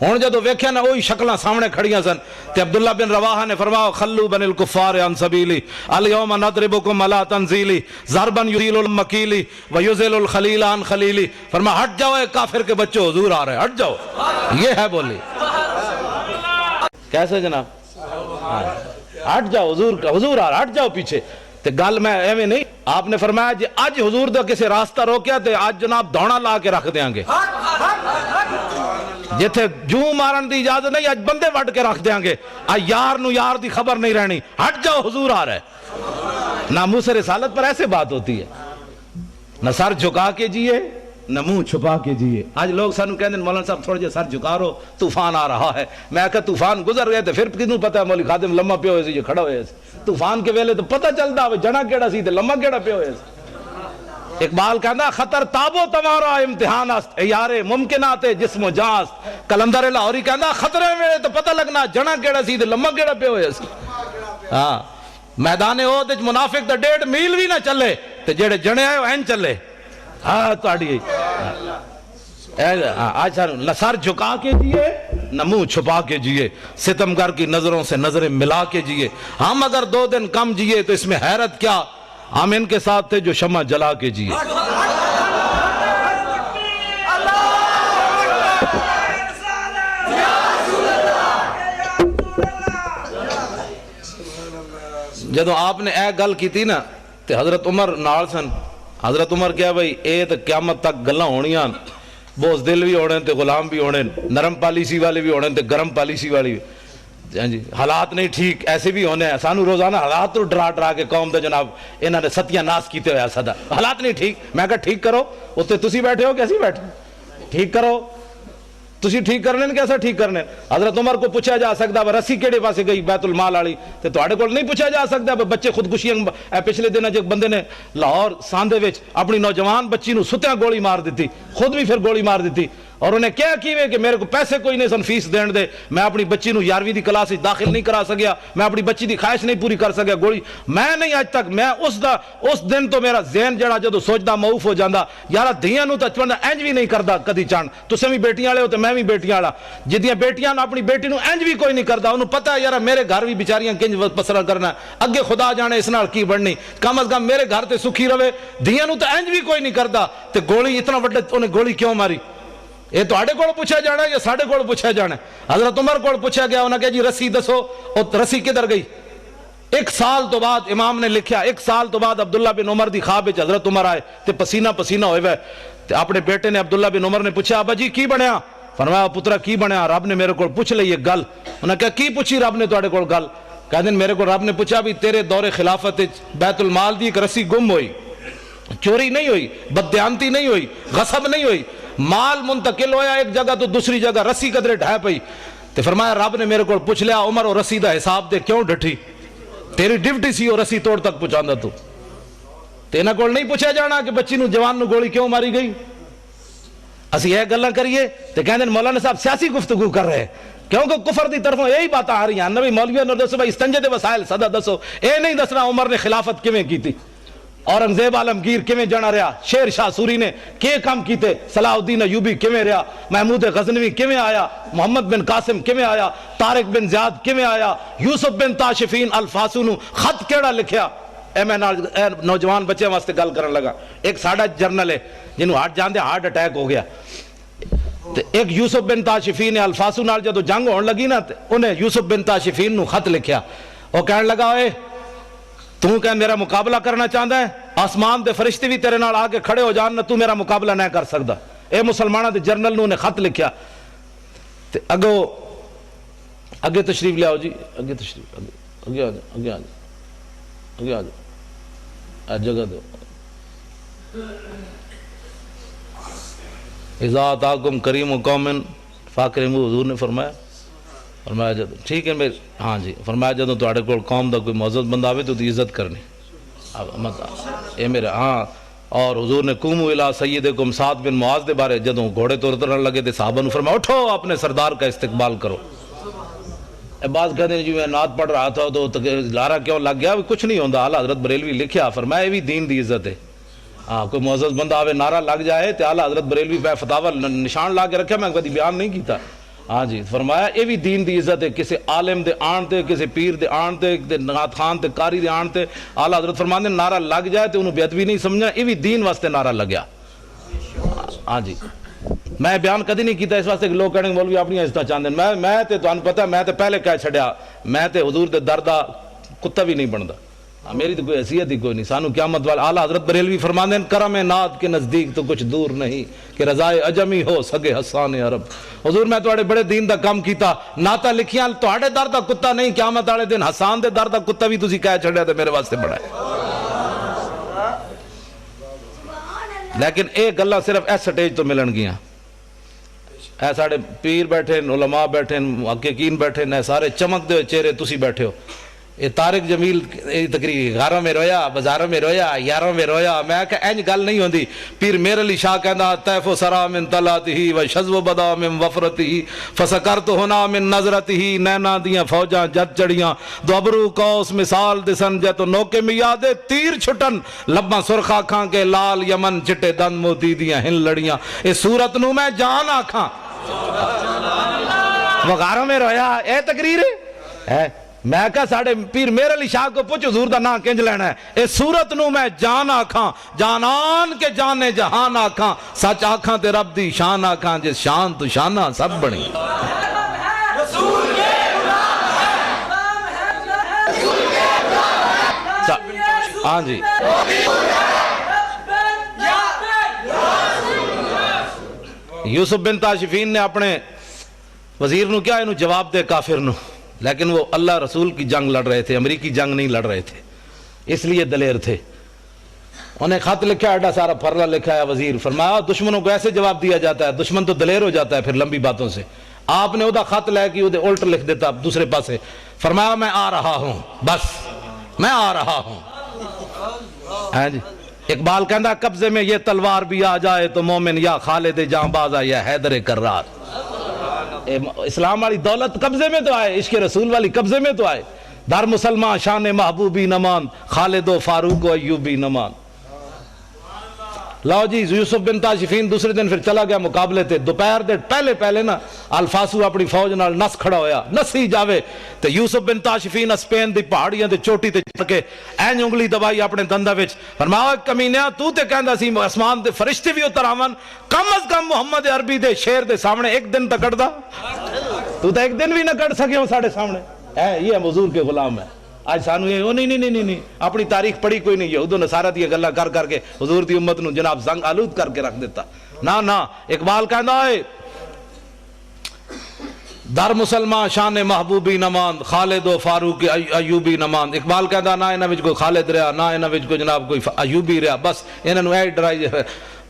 ہن جدوں ویکھیا نا وہی شکلاں سامنے کھڑیاں سن تے عبداللہ بن رواح نے فرمایا خلو بن الکفار عن سبیلی الیوم نضربکم علی تنزیلی ضربا یزیل المکیلی ویزل الخلیل عن خلیلی. فرمایا ہٹ جاؤ اے کافر کے بچوں, حضور آ رہے ہیں, ہٹ جاؤ. یہ ہے بولی. کیسے جناب؟ ہٹ جاؤ, حضور آ رہا, ہٹ جاؤ پیچھے. تے گل میں ایویں نہیں, آپ نے فرمایا جی اج حضور دا کسے راستہ روکیا تے آج جناب دوڑا لا کے رکھ دیاں گے. جتھے جوں مارن دی اجازت نہیں اج بندے وڈ کے رکھ دیاں گے. یار نو یار دی خبر نہیں رہنی, ہٹ جاؤ حضور آ رہا ہے. ناموس رسالت پر ایسے بات ہوتی ہے, نہ سر جھکا کے جیے نہ منہ چھپا کے جیے. آج لوگ سانو کہندے مولانا صاحب تھوڑا جہا سر جھکا رہو طوفان آ رہا ہے. میں کہا طوفان گزر گئے تے پھر کنوں پتہ ہے مولوی خادم لمحہ پہ ہوئے سی, یہ کھڑا ہوئے سی. طوفان کے ویلے تو پتہ چلدا ہوئے جنا کیڑا سی تے لمحہ کیڑا پہ ہوئے سی. اقبال کہندا خطر تابو تمہارا امتحان است یار ممکنات جسم و جان است. کلندر لاہوری کہندا خطرے میں تو پتہ لگنا جنا کیڑا سی تے لمحہ کیڑا پہ ہوئے سی. ہاں میدان احد وچ منافق تے 1.5 میل بھی نہ چلے تے جڑے جنے آئے این چلے. ہاں تہاڈی آج نہ سر جھکا کے جیے نہ منہ چھپا کے جیے, ستمگر کی نظروں سے نظریں ملا کے جیے. ہم اگر 2 دن کم جیے تو اس میں حیرت کیا, ہم ان کے ساتھ تھے جو شمع جلا کے جیے. جدو آپ نے اے گل کی تھی نا تے حضرت عمر نال سن. حضرت عمر کیا بھائی اے تو قیامت تک گلاں ہونیاں, بوز دل بھی ہونے تے غلام بھی ہونے, نرم پالیسی والے بھی ہونے تے گرم پالیسی والے بھی. جی حالات نہیں ٹھیک ایسے بھی ہونے ہیں. سانو روزانہ حالات تو ڈرا کے قوم دے جناب انہاں نے ستیاں ناس کیتے ہوئے صدا. حالات نہیں ٹھیک, میں کہا ٹھیک کرو. اتنے تسی بیٹھے ہو کیسی بیٹھے, ٹھیک کرو. تسی ٹھیک کرنے کیسا ٹھیک کرنے؟ حضرت عمر کو پوچھا جا سکتا ہے رسی کیڑے پاسے گئی بیت المال والی، تے تواڈے کول نہیں پوچھا جا سکتا بچے خودکشیاں پچھلے دن جب بندے نے لاہور ساندے وچ اپنی نوجوان بچی نو ستیاں گولی مار دیتی، خود بھی پھر گولی مار دیتی، اور انہیں کیا کیویں کہ میرے کو پیسے کوئی نہیں سن فیس دین دے، میں اپنی بچی نو 11ویں دی کلاس وچ داخل نہیں کرا سکیا، میں اپنی بچی دی خواہش نہیں پوری کر سکیا، گولی میں نہیں اج تک میں اس دن تو میرا ذہن جڑا جدوں سوچدا معوف ہو جاندا یار دھیاں نو تے بندہ انج بھی نہیں کردا کدی چان، تسیں بھی بیٹیاں والے ہو تے میں بھی بیٹیاں والا، جدیاں بیٹیاں اپنی بیٹی نو انج بھی کوئی نہیں کردا، انہوں پتہ ہے یار میرے گھر بھی بیچاریاں کنج پسرا کرنا اگے خدا جانے اس نال کی بننی، کم از کم میرے گھر تے سکھی رہے، دھیاں نو تے انج بھی کوئی نہیں کردا، تے گولی اتنا وڈا انہیں گولی کیوں ماری؟ یہ تواڈے کول پوچھا جانا ہے یا ساڈے کول پوچھا جانا ہے؟ حضرت عمر کول پوچھا گیا، انہاں کہا جی رسی دسو، اور رسی کدھر گئی؟ 1 سال تو بعد امام نے لکھیا 1 سال تو بعد عبداللہ بن عمر دی خواب وچ حضرت عمر آئے تے پسینہ پسینہ ہوئے ہوئے تے اپنے بیٹے نے عبداللہ بن عمر نے پوچھا ابا جی کی بنیا؟ فرمایا پترا کی بنیا؟ رب نے میرے کو پوچھ لئی ایک گل۔ انہاں کہا کی پوچھی رب نے تواڈے کول گل؟ کہندے میرے کو رب نے پوچھا بھی تیرے دور خلافت وچ بیت المال دی ایک رسی گم ہوئی، چوری نہیں ہوئی، بددیانتی نہیں ہوئی، غصب نہیں ہوئی، مال منتقل ہویا ایک جگہ تو دوسری جگہ، رسی قدرے ڈھائے پئی، تے فرمایا رب نے میرے کو پوچھ لیا عمر اور رسی دا حساب دے کیوں ڈٹھی؟ تیری ڈیوٹی سی اور رسی توڑ تک پہنچاندا تو، تے انہاں کول نہیں پوچھا جانا کہ بچی نو جوان نو گولی کیوں ماری گئی؟ اسی یہ گلاں کریے تے کہندے مولانا صاحب سیاسی گفتگو کر رہے ہیں، کیونکہ کفر دی طرفوں یہی باتاں آ رہی ہیں، نبی مولویوں نے دسو بھائی استنجے دے وسائل صدا دسو، اے نہیں دسنا عمر نے خلافت کیویں کیتی، اورنگزیب عالمگیر کیویں جانا رہا، شیر شاہ سوری نے کیے کام کیتے، صلاح الدین ایوبی کیویں رہا، محمود غزنوی کیویں آیا، محمد بن قاسم کیویں آیا، طارق بن زیاد کیویں آیا، یوسف بن تاشفین الفاسو نو خط کیڑا لکھیا؟ اے میں نوجوان بچے واسطے گل کرن لگا، ایک ساڈا جرنل ہے جنہوں ہارٹ جاندے ہارٹ اٹیک ہو گیا، ایک یوسف بن تاشفین الفاسو نال جدو جنگ ہون لگی نا انہیں یوسف بن تاشفین نو خط لکھیا، وہ کہنے لگا اے تو کہ میرا مقابلہ کرنا چاہتا ہے، آسمان دے فرشتے بھی تیرے نال آگے کھڑے ہو جان، تو میرا مقابلہ نہیں کر سکتا، اے مسلمانہ دے جرنل نو نے خط لکھیا، تے اگے تشریف لے آؤ جی، اگے تشریف اگے آ جاؤ، اگے آ جاؤ، اگے آ جاؤ، جگہ دو۔ اذا آتاکم کریم قوم فاکرموا، حضور نے فرمایا جدو ٹھیک ہے میرے ہاں جی، فرمایا جدو تواڈے کول قوم دا کوئی معزز بندہ آوے تو عزت کرنی، اے میرے ہاں۔ اور حضور نے قوموا الی سیدکم سعد بن معاذ دے بارے جدو گھوڑے تو اترن لگے تے صحابہ نے فرمایا اٹھو اپنے سردار کا استقبال کرو۔ بعض کہتے ہیں جی میں نعت پڑھ رہا تھا تو لارا کیوں لگ گیا؟ کچھ نہیں ہوندا، اعلیٰ حضرت بریلوی لکھیا، فرمایا یہ بھی دین دی عزت ہے، ہاں کوئی معزز بندہ آوے نعرہ لگ جائے تو اعلیٰ حضرت بریلوی پہ فتاوی نشان لا کے رکھا، میں کبھی بیان نہیں کیتا، ہاں جی فرمایا یہ بھی دین دی عزت ہے، کسی عالم دے آن تے، کسی پیر دے آن تے، نعت خان تے، قاری دے آن تے اعلیٰ حضرت فرماندے نعرہ لگ جائے تو انہوں بے ادبی نہیں سمجھا، یہ بھی دین واسطے نعرہ لگیا، ہاں جی۔ میں بیان کدی نہیں کیتا اس واسطے کہ لوگ کہنے مولوی اپنی عزت چاہتے ہیں، میں تے تانوں پتہ میں تے پہلے کہہ چھڈیا، میں تے حضور دے در دا کتا بھی نہیں بندا، میری تو کوئی حیثیت ہی کوئی نہیں، سانو قیامت والے اعلیٰ حضرت بریلوی فرماندے ہیں کرم نعت کے نزدیک تو کچھ دور نہیں کہ رضائے عجمی ہو سگے حسان عرب۔ حضور میں تواڈے بڑے دین دا کام کیتا، نعتاں لکھیاں تواڈے در دا کتا نہیں، قیامت والے دن حسان دے در دا کتا بھی تسی کہہ چھڈیا تے میرے واسطے بڑا ہے۔ لیکن اے گلاں صرف اس سٹیج تو ملن گیاں، اے ساڑے پیر بیٹھے، علماء بیٹھے، محققین بیٹھے، نے سارے چمک دے چہرے تسی بیٹھے ہو، یہ طارق جمیل تقریر غاروں میں رویا، بازاروں میں رویا، یاروں میں رویا، میں کہ اینج گل نہیں ہوندی۔ پیر میر علی شاہ کہندا طیف و سرا من طلعتہ و شذو بدا من وفرتہ فسکرت ہنا من نظرتہ، نینا دیاں فوجاں جت چڑیاں دو ابرو قوس مثال دسن جت نوکے میں یادے تیر چھٹن لباں سرخ آکھاں کے لال یمن چٹے دن موتی دیاں ہن لڑیاں، اس صورت نو میں جان آکھاں۔ وہ غاروں میں رویا، اے تقریر ہے؟ میں کہا ساڑھے پیر میر علی شاہ کو پوچھ حضور دا نام کنج لینا ہے، اس صورت نو میں جان آکھاں، جانان کے جانے جہان آکھاں، سچ آکھاں تے رب دی شان آکھاں، جس شان تو شانہ سب بڑی۔ ہاں جی یوسف بن تاشفین نے اپنے وزیر نو کیا انہوں جواب دے کافر نو، لیکن وہ اللہ رسول کی جنگ لڑ رہے تھے، امریکی جنگ نہیں لڑ رہے تھے، اس لیے دلیر تھے۔ انہیں خط لکھا ایڈا سارا پھرلا لکھا ہے وزیر، فرمایا دشمنوں کو ایسے جواب دیا جاتا ہے، دشمن تو دلیر ہو جاتا ہے پھر لمبی باتوں سے. آپ نے وہ خط لے کے وہ الٹ لکھ دیتا دوسرے پاسے، فرمایا میں آ رہا ہوں، بس میں آ رہا ہوں. ہاں جی، اقبال کہندا قبضے میں یہ تلوار بھی آ جائے تو مومن یا خالد جاں باز یا حیدر کرار. اسلام والی دولت قبضے میں تو آئے، عشق رسول والی قبضے میں تو آئے. در مسلمان شان محبوبی نمان، خالد و فاروق و ایوبی نمان. لو جی، یوسف بن تاشفین دوسرے دن پھر چلا گیا مقابلے تے. دوپہر دے پہلے نا الفاسو اپنی فوج نال نس کھڑا ہویا، نسی جاوے تے یوسف بن تاشفین اسپین دی پہاڑیاں تے چوٹی تے چڑھ کے این انگلی دبائی اپنے دندہ وچ، فرمایا کمینیا تو تے کہندا سی آسمان دے فرشتے بھی اتر آون، کم از کم محمد عربی دے شیر دے سامنے ایک دن تک کڑدا، تو تے ایک دن بھی نہ کڑ سکے ہو ساڑھے سامنے. یہ حضور کے غلام ہے. آج سانو یہ نہیں اپنی تاریخ پڑھی کوئی نہیں، یہود و نصارہ دی گلاں کر کے حضور دی امت نو جناب زنگ آلود کر کے رکھ دیتا. نہ اقبال کہندا ہے در مسلمان شان محبوبی نماند، خالد و فاروق ایوبی نماند. اقبال کہندا نہ انہاں وچ کوئی خالد رہا، نہ انہاں وچ کوئی جناب کوئی ایوبی رہا، بس انہاں نو اے ڈرائی.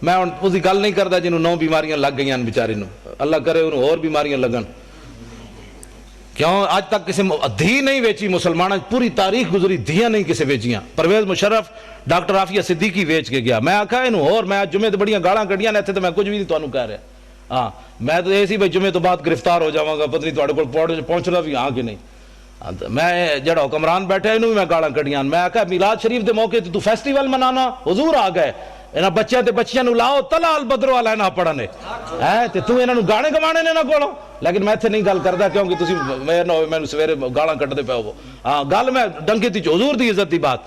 میں ہن اس دی گل نہیں کردا جنوں 9 بیماریاں لگ گئیاں بیچارے نو، اللہ کرے انہوں اور بیماریاں لگن. کیوں آج تک کسی دھی نہیں ویچی مسلمانوں، پوری تاریخ گزری دھیاں نہیں کسی ویچیاں. پرویز مشرف ڈاکٹر عافیہ صدیقی ویچ کے گیا. میں آکھا انہوں اور میں جمعے تو بڑیاں گاڑاں کڑیاں نے تو میں کچھ بھی نہیں تو انہوں کہہ رہا. ہاں میں تو ایسی بھائی جمعے تو بعد گرفتار ہو جاؤں گا، پتہ نہیں تو اڑے کو پہنچنا بھی ہاں کہ نہیں. میں جڑا حکمران بیٹھے انہوں بھی میں گاڑاں کڑیاں. میں آکھا میلاد شریف دے موقع تو فیسٹیول منانا، حضور آ گئے، انہاں بچے تے بچیاں نو لاؤ تلا البدرو والا نہ پڑھنے تے تو انہاں نو گانے گوانے نے نہ کولو. لیکن میں ایتھے نہیں گل کردا کیونکہ تسی میں سویرے گالاں کٹدے پے ہو. ہاں گل میں ڈنگی تی حضور دی عزت دی بات.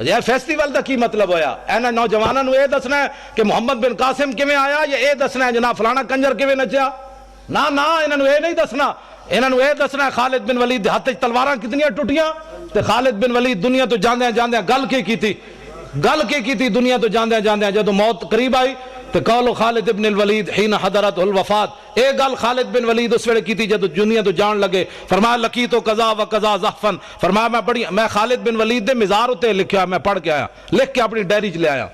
یہ فیسٹیول دا کی مطلب ہویا؟ اینا نوجواناں نو اے دسنا ہے کہ محمد بن قاسم کیویں آیا، یا اے دسنا ہے جناب فلانا کنجر کیویں نچیا؟ نہ انہاں نو اے نہیں دسنا. انہاں نو اے دسنا ہے خالد بن ولید دے ہتھ وچ تلواراں کتنیاں ٹٹیاں تے خالد بن ولید دنیا تو جاندیاں گل کی کیتی دنیا تو جاندیاں جدوں موت قریب آئی تو قول خالد بن الولید حین حضرت الوفات. اے گل خالد بن ولید اس ویلے کیتی جدوں دنیا تو جان لگے. فرمایا لقیت قضا و قضا زحفن، فرمایا میں خالد بن ولید دے مزار تے لکھیا، میں پڑھ کے آیا، لکھ کے اپنی ڈائری چ لے آیا.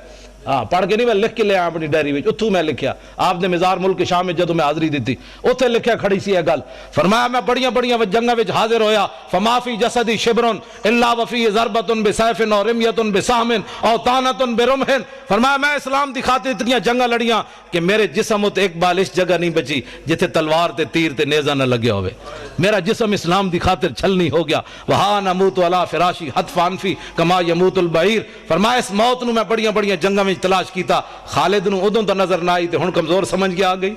ہاں پڑھ کے نہیں، میں لکھ کے لے آیا اپنی ڈائری وچ. اتھوں میں لکھیا آپ نے مزار ملک شام میں جدوں میں حاضری دیتی اوتھے لکھیا کھڑی سی یہ گل. فرمایا میں بڑیاں جنگاں وچ حاضر ہویا، فما فی جسدی شبر الا وفی ضربۃ بسیف اور رمیۃ بسہم اور طعنۃ برمح. فرمایا میں اسلام دی خاطر اتنی جنگاں لڑیاں کہ میرے جسم تے ایک بالش جگہ نہیں بچی جتھے تلوار تے تیر تے نیزہ نہ لگیا ہوئے. میرا جسم اسلام دی خاطر چھلنی ہو گیا. وہاں نموت علی فراشی حتف انفی کما یموت البعیر. فرمایا اس موت نو میں بڑیاں جنگاں تلاش کیتا. خالد نو ادوں تو نظر نہ آئی تے ہن کمزور سمجھ کے آ گئی.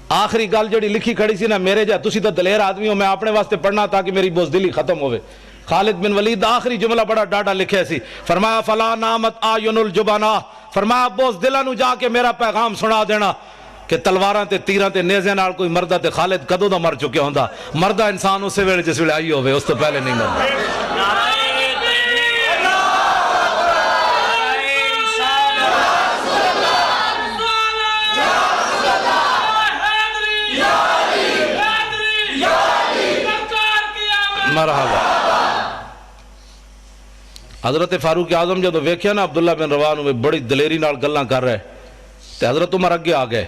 آخری گل جڑی لکھی کھڑی سی نا میرے جا تسی تو دلیر آدمی ہو، میں اپنے واسطے پڑھنا تاکہ میری بزدلی ختم ہوئے. خالد بن ولید آخری جملہ بڑا ڈاڈا لکھے سی. فرمایا فلا نامت آیون الجبانا، فرمایا بزدلاں نو جا کے میرا پیغام سنا دینا کہ تلواراں تے تیراں تے نیزے نال کوئی مردہ تے خالد کدوں دا مر چکے ہوندا. مردہ انسان اسے ویلے جس ویلے آئی ہوئے، اس تو پہلے نہیں مردا. مرحبا. حضرت فاروق اعظم جدو ویکھیا نا عبداللہ بن رواح نو بڑی دلیری نال گلاں کر رہے تے حضرت عمر اگے آ گئے.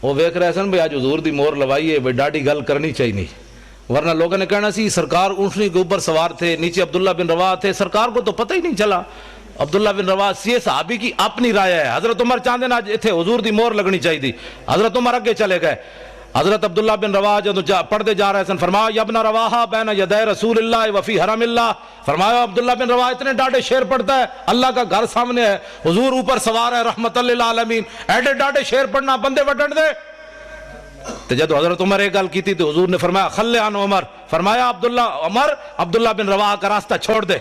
وہ ویکھ رہے سن بھئی آج حضور دی مور لوائی ہے، بھئی ڈاڈی گل کرنی چاہیے، ورنہ لوگوں نے کہنا سی سرکار اونٹنی کے اوپر سوار تھے، نیچے عبداللہ بن رواح تھے، سرکار کو تو پتہ ہی نہیں چلا. عبداللہ بن رواح سی صحابی کی اپنی رائے ہے. حضرت عمر چاہتے نا اتنے حضور دی مور لگنی چاہیے تھی. حضرت عمر اگے چلے گئے. حضرت عبداللہ بن رواح جدو پڑھتے جا رہے سن فرمایا یا ابن رواحہ بین یدی رسول اللہ وفی حرم اللہ. فرمایا عبداللہ بن رواح اتنے ڈاڈے شعر پڑھتا ہے، اللہ کا گھر سامنے ہے، حضور اوپر سوار ہے رحمت للعالمین، ایڈے ڈاڈے شعر پڑھنا بندے وڈن دے. تو جب حضرت عمر ایک گل کی تھی تو حضور نے فرمایا خلی عن عمر. فرمایا عبداللہ بن رواح کا راستہ چھوڑ دے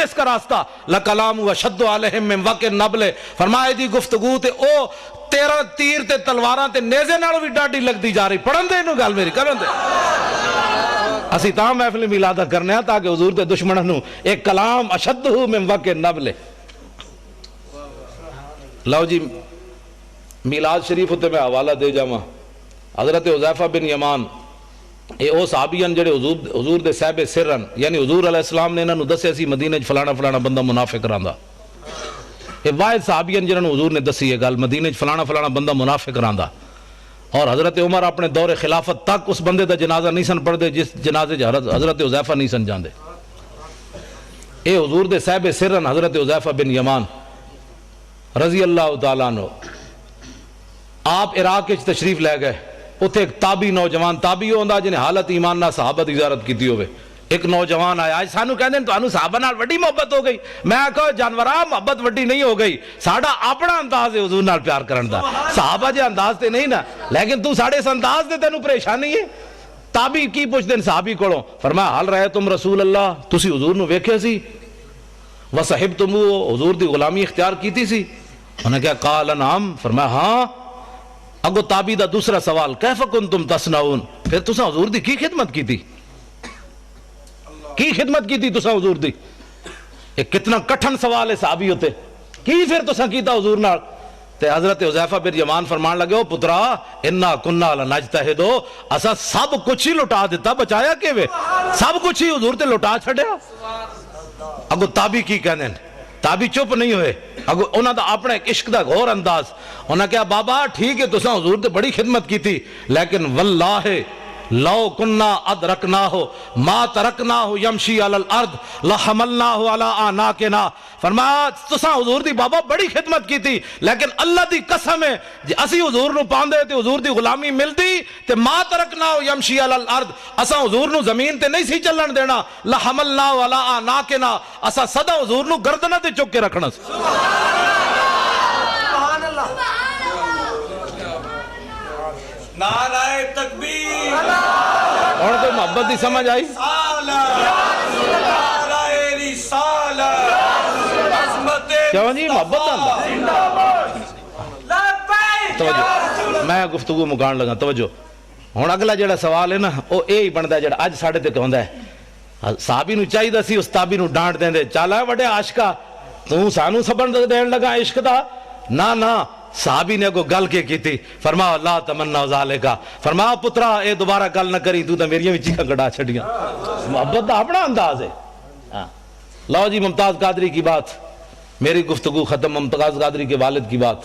اس کا راستہ. لکلام وشد علیہم من وقع النبل. فرمایا دی گفتگو تے او تیرہ تیر تے تلواراں تے نیزے نال بھی ڈاڈی لگتی جا رہی. پڑھن دے انہوں گل میری کرن دے. اسی تاں محفل میلادہ کرنے ہیں تاکہ حضور دے دشمنوں ایک کلام اشد من وقع النبل. لو جی میلاد شریف ہوتے میں حوالہ دے جاواں. حضرت حذیفہ بن یمان یہ وہ صحابی ہیں جڑے حضور دے صاحب سر ہیں، یعنی حضور علیہ السلام نے انہوں دسیا سی مدینہ فلانا فلانا بندہ منافق رہندا. یہ واحد صحابی ہیں جنہوں حضور نے دسی ہے گل مدینہ فلانا فلانا بندہ منافق رہندا. اور حضرت عمر اپنے دور خلافت تک اس بندے دا جنازہ نہیں سن پڑھتے جس جنازے حضرت حذیفہ نہیں سن جاندے. اے حضور دے صاحب سر ہیں حضرت حذیفہ بن یمان رضی اللہ تعالیٰ عنہ. آپ عراق وچ تشریف لے گئے، اتنے ایک تابی نوجوان تابی ہوندا جنہیں حالت ایمان نہ صحابہ دی زیارت کیتی ہوئے. ایک نوجوان آیا، آج سانو کہندے تانوں صحابہ نال وڈی محبت ہو گئی. میں کہا جانوراں محبت وڈی نہیں ہو گئی، ساڈا اپنا انداز ہے حضور نال پیار کرن دا، صحابہ جے انداز تے نہیں نا، لیکن تو ساڈے اس انداز دے تینوں پریشانی ہے. تابی کی پوچھ دین صحابی کولوں، فرمایا حل رہے تم رسول اللہ، تسی حضور نو ویکھیا سی وصحبتمو، حضور دی غلامی اختیار کیتی سی؟ انہوں نے کہا قال نعم، فرمایا ہاں. اگو تابی دا دوسرا سوال کیف کنتم تصنعون، پھر تساں حضور دی کی خدمت کی تھی؟ کی خدمت کی تھی تساں حضور دی؟ ایک کتنا کٹھن سوال ہے صحابی ہوتے، کی پھر تساں کیتا حضور نال؟ تے حضرت حذیفہ بن یمان فرمان لگے، او پترا انا کنا لنجتہدو، اسا سب کچھ ہی لٹا دیتا، بچایا کیوے؟ سب کچھ ہی حضور تے لٹا چھڑیا. اگو تابی کی کہنے، تابی چپ نہیں ہوئے، اگو انہاں دا اپنا ایک عشق دا غور انداز. انہاں کہا بابا ٹھیک ہے تساں حضور تے بڑی خدمت کی تھی، لیکن واللہ لو کننا ادرکناہ ما ترکناہ یمشی علی الارض لحملناہ علی آناکنا. فرمایا تساں حضور دی بابا بڑی خدمت کی تھی، لیکن اللہ دی قسم ہے جی اسی حضور نو پاندے تے حضور دی غلامی ملدی تے ما ترکناہ یمشی علی الارض، اساں حضور نو زمین تے نہیں سی چلن دینا، لحملناہ علی آناکنا، اساں سدا حضور نو گردنہ تے چک کے رکھنا سی. نعرہ تکبیر، اور تو محبت دی سمجھ آئی؟ نعرہ رسالت، عظمت کیوں جی محبت آندا؟ توجہ میں گفتگو مکان لگا، توجہ. ہن اگلا جڑا سوال ہے نا وہ یہی بنتا ہے جڑا اج ساڈے تے کہندا ہے صحابی نو چاہیدا سی اس تابی نو ڈانٹ دیندے، چل اے وڈے عاشقا تو سانو سبق دین لگا عشق دا. نہ صحابی نے کو گل کے تھی، فرمایا لا تمنا ذالکا، فرمایا پترا اے دوبارہ گل نہ کری، تو تے میریاں بھی چیخاں کڈا چھڑیاں. محبت دا اپنا انداز ہے. لو جی ممتاز قادری کی بات، میری گفتگو ختم. ممتاز قادری کے والد کی بات.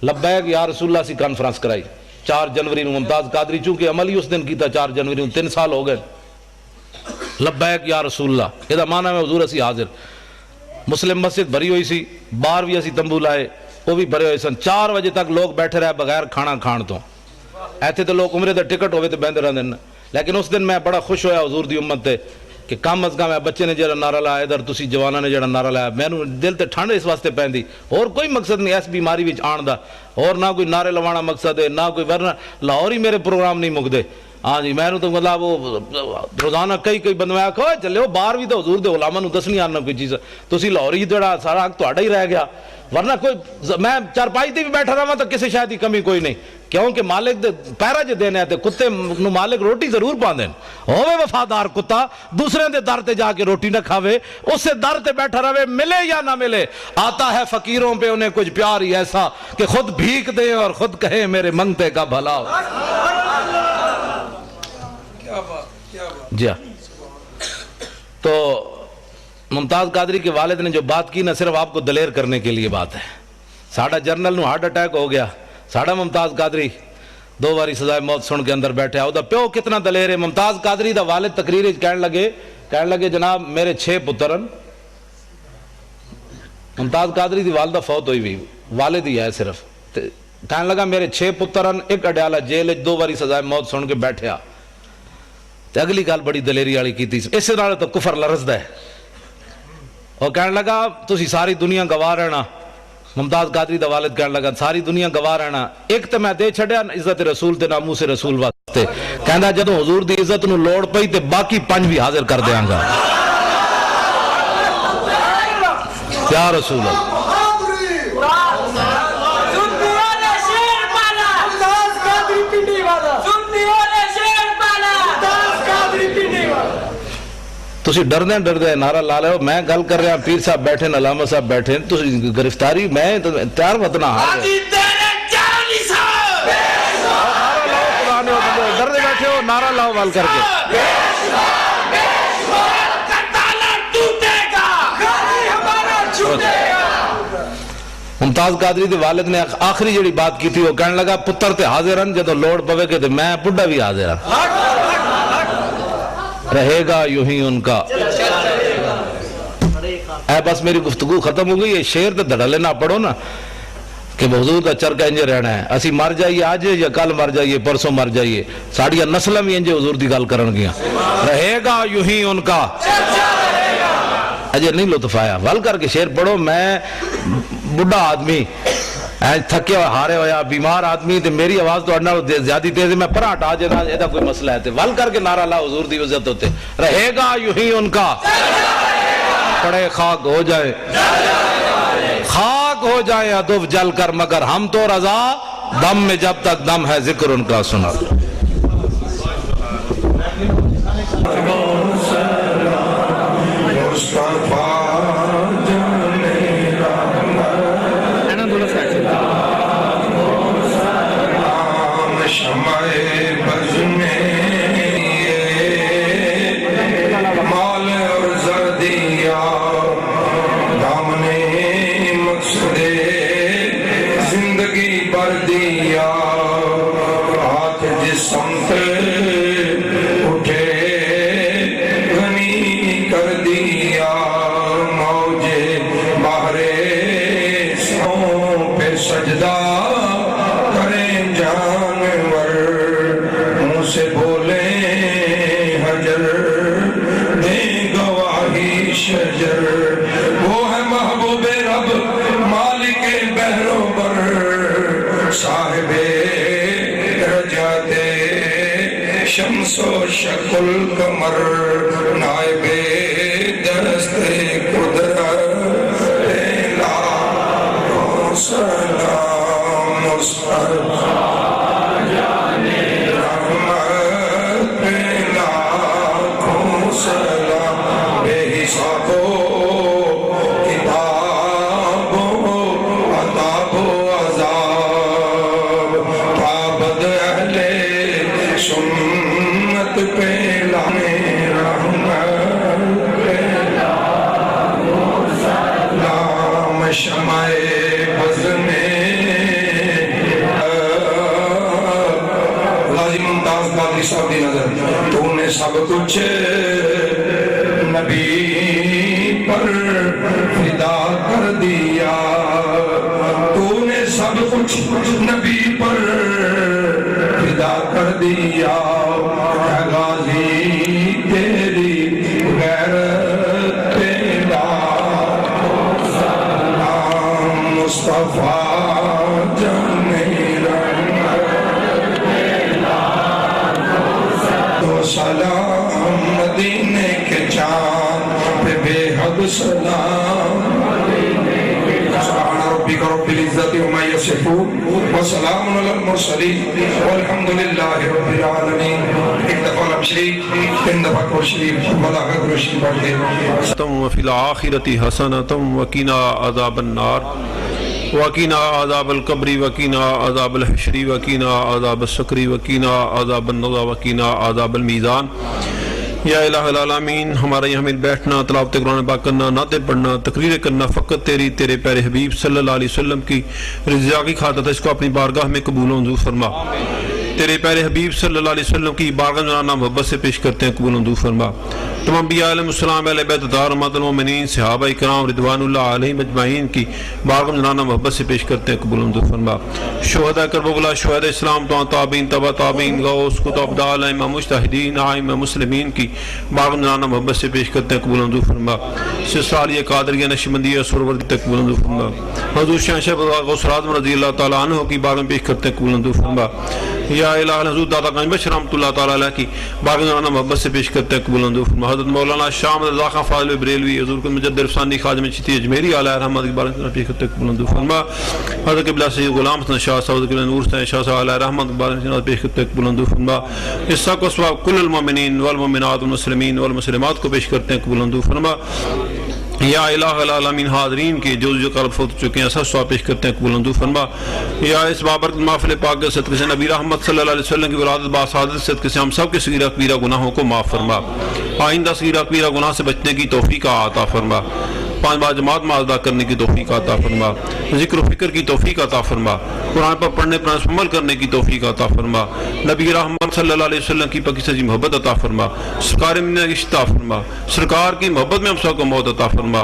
لبیک یا رسول اللہ سی کانفرنس کرائی 4 جنوری نو. ممتاز قادری چونکہ عملی اس دن کیتا 4 جنوری نو، 3 سال ہو گئے. لبیک یا رسول اللہ یہ معنی میں حضور اسی حاضر. مسلم مسجد بھری ہوئی سی، باہر بھی اسی تمبو لائے، وہ بھی بھرے ہوئے سن. 4 بجے تک لوگ بیٹھے رہے بغیر کھانا کھان تو. ایتھے تو لوگ عمرے دے ٹکٹ ہوئے تو بہندے رہندے ہیں، لیکن اس دن میں بڑا خوش ہویا حضور دی امت تے کہ کم از کم بچے نے جڑا نعرہ لایا، ادھر تسی جواناں نے جڑا نعرہ لایا، مینوں دل تے ٹھنڈ اس واسطے پیندی، اور کوئی مقصد نہیں اس بیماری وچ آن دا، اور نہ کوئی نعرے لوانا مقصد ہے، نہ کوئی، ورنہ لاہور ہی میرے پروگرام نہیں مکدے. ہاں جی میں تو مطلب وہ روزانہ کئی بندے میں آکھو چلے باہر بھی تو حضور دے غلاماں نو دسنی آنا کوئی چیز، تسی لاہور ہی جڑا سارا حق تہاڈا ہی رہ گیا. ورنہ کوئی میں چارپائی تے بھی بیٹھا رہا تو کسی شاید کی کمی کوئی نہیں، کیونکہ مالک دے پیرا جو دینے تے کتے نو مالک روٹی ضرور پاندے ہوے وفادار کتا، دوسرے دے در تے جا کے روٹی نہ کھاوے، اس سے در تے بیٹھا رہے ملے یا نہ ملے. آتا ہے فقیروں پہ انہیں کچھ پیار ہی ایسا کہ خود بھیک دے اور خود کہے میرے منگتے کا بھلا ہو. جی ہاں. تو ممتاز قادری کے والد نے جو بات کی نہ صرف آپ کو دلیر کرنے کے لیے بات ہے. ساڑھا جرنل نو ہارٹ اٹیک ہو گیا، ساڑھا ممتاز قادری 2 باری سزائے موت سن کے اندر بیٹھے. او دا پیو کتنا دلیر ہے. ممتاز قادری دا والد تقریر کہنے لگے جناب میرے 6 پترن. ممتاز قادری دی والدہ فوت ہوئی بھی، والد ہی ہے صرف. کہنے لگا میرے 6 پترن، ایک اڈیالہ جیل 2 باری سزائے موت سن کے بیٹھیا. تے اگلی گل بڑی دلیری والی کی تھی، اس نال تو کفر لرزدا ہے. اور کہنے لگا تسی ساری دنیا گواہ رہنا. ممتاز قادری دا والد کہنے لگا ساری دنیا گواہ رہنا، ایک تے میں دے چھڑیا عزت رسول تے ناموس رسول واسطے. کہندا جدوں حضور دی عزت نو لوڑ پئی تے باقی 5 بھی حاضر کر دیاں گا. یا رسول اللہ. تسی ڈردے نعرہ لا لے ہو. میں گل کر رہا پیر صاحب بیٹھے، علامہ صاحب بیٹھے، تسی گرفتاری میں تیار وطنہ ہار ڈردے بیٹھے ہو. نعرہ لاؤ وال کر کے. ممتاز قادری دے والد نے آخری جڑی بات کی تھی وہ کہنے لگا پتر تے حاضرن جدو لوڑ پوے کے میں بڈھا بھی حاضر رہے گا یوں ہی ان کا. اے بس میری گفتگو ختم ہو گئی. یہ شعر تے دھڑا لینا پڑھو نا کہ حضور کا چرکا انجے رہنا ہے. اسی مر جائیے آج یا کل مر جائیے پرسوں مر جائیے ساڑیاں نسلیں بھی انجے حضور دی گل کرن گیا. رہے گا یوں ہی ان کا. اجے نہیں لطف آیا ول کر کے شعر پڑھو. میں بڑھا آدمی تھکے ہوئے ہارے ہویا بیمار آدمی تے میری آواز تو اڑنا زیادہ تیز ہے. میں پرا ہٹا جانا یہ کوئی مسئلہ ہے تے ول کر کے نعرہ لا حضور دی عزت ہوتے. رہے گا یوں ہی ان کا. پڑے خاک ہو جائے خاک ہو جائے ادب جل کر مگر ہم تو رضا دم میں جب تک دم ہے ذکر ان کا سنا. شکل کمر نائب دست قدرت لاکھوں سلام مصطفیٰ رحمت لاکھوں سلام بے حساب و کتاب و عذاب و عذاب پابند اہل سنت پہ لانے رحمت پہ لام شمع بز میں غازی ممتاز قادری صاحب دی نظر تو نے سب کچھ نبی پر فدا کر دیا. تو نے سب کچھ نبی پر فدا کر دیا. غازی تیری غیرت پہ لاکھوں سلام مصطفیٰ جانے رحمت پہ لاکھوں سلام مدینے کے چاند پہ بے حد سلام. سبحان ربک رب العزت عما یصفون وسلام علی المرسلین والحمد للہ رب العالمین. ایک دفعہ لم شریف تین دفعہ کو شریف بلاغت روشنی بڑھ گئے. وفی الآخرۃ حسنۃ وقنا عذاب النار وقنا عذاب القبر وقنا عذاب الحشر وقنا عذاب السقر وقنا عذاب النار وقنا عذاب المیزان. یا الہ العالمین ہمارا یہاں مل بیٹھنا تلاوت قرآن پاک کرنا نعتیں پڑھنا تقریر کرنا فقط تیرے پیارے حبیب صلی اللہ علیہ وسلم کی رضا کی خاطر اس کو اپنی بارگاہ میں قبول منظور فرما. تیرے پیارے حبیب صلی اللہ علیہ وسلم کی بارگاہ جاننا محبت سے پیش کرتے ہیں قبول منظور فرما. تمام انبیاء علیہ السلام اہل بیت اطہار امہات المومنین صحابہ کرام رضوان اللہ علیہم اجمعین کی بارگاہ جاننا محبت سے پیش کرتے ہیں قبول منظور فرما. شہداء کربلا شہداء اسلام تو تابعین تبع تابعین غوث کتب ابدال ائمہ مجتہدین ائمہ مسلمین کی بارگاہ جاننا محبت سے پیش کرتے ہیں قبول منظور فرما. سلسلہ قادریہ نقشبندیہ سرورد تک قبول منظور فرما. حضور شہنشاہ غوث اعظم رضی اللہ تعالیٰ عنہ کی بارگاہ پیش کرتے ہیں قبول منظور فرما. یا الہ حضور دادا قائم بشر رحمۃ اللہ تعالیٰ علیہ کی بارگاہ جاننا محبت سے پیش کرتے ہیں قبول منظور فرما. حضرت مولانا شام رضا خان فاضل بریلوی حضور کے مجدد رفسانی خادم چشتی اجمیری علیہ رحمت کی بارگاہ جاننا پیش کرتے ہیں قبول منظور فرما. حضرت قبلہ سید غلام حسن شاہ صاحب قبلہ نور حسین شاہ صاحب علیہ رحمت کی بارگاہ جاننا پیش کرتے ہیں قبول منظور فرما. اس کو اسباب کل المؤمنین والمؤمنات والمسلمین والمسلمات کو پیش کرتے ہیں قبول منظور فرما. یا الہ العالمین حاضرین کے جو قلب فوت چکے ہیں سب سوال پیش کرتے ہیں قبول منظور فرما. یا اس بابرکت محفل پاک کے صدقے سے نبی رحمت صلی اللہ علیہ وسلم کی ولادت باسعادت صدقے سے ہم سب کے صغیرہ کبیرہ گناہوں کو معاف فرما. آئندہ صغیرہ کبیرہ گناہ سے بچنے کی توفیق عطا فرما. 5 بار جماعت میں ادا کرنے کی توفیق عطا فرما. ذکر و فکر کی توفیق عطا فرما. قرآن پر پڑھنے پر عمل کرنے کی توفیق عطا فرما. نبی رحمت صلی اللہ علیہ وسلم کی پاکی سچی محبت عطا فرما. سرکار مدینہ کی عطا فرما. سرکار کی محبت میں ہم سب کو موت عطا فرما.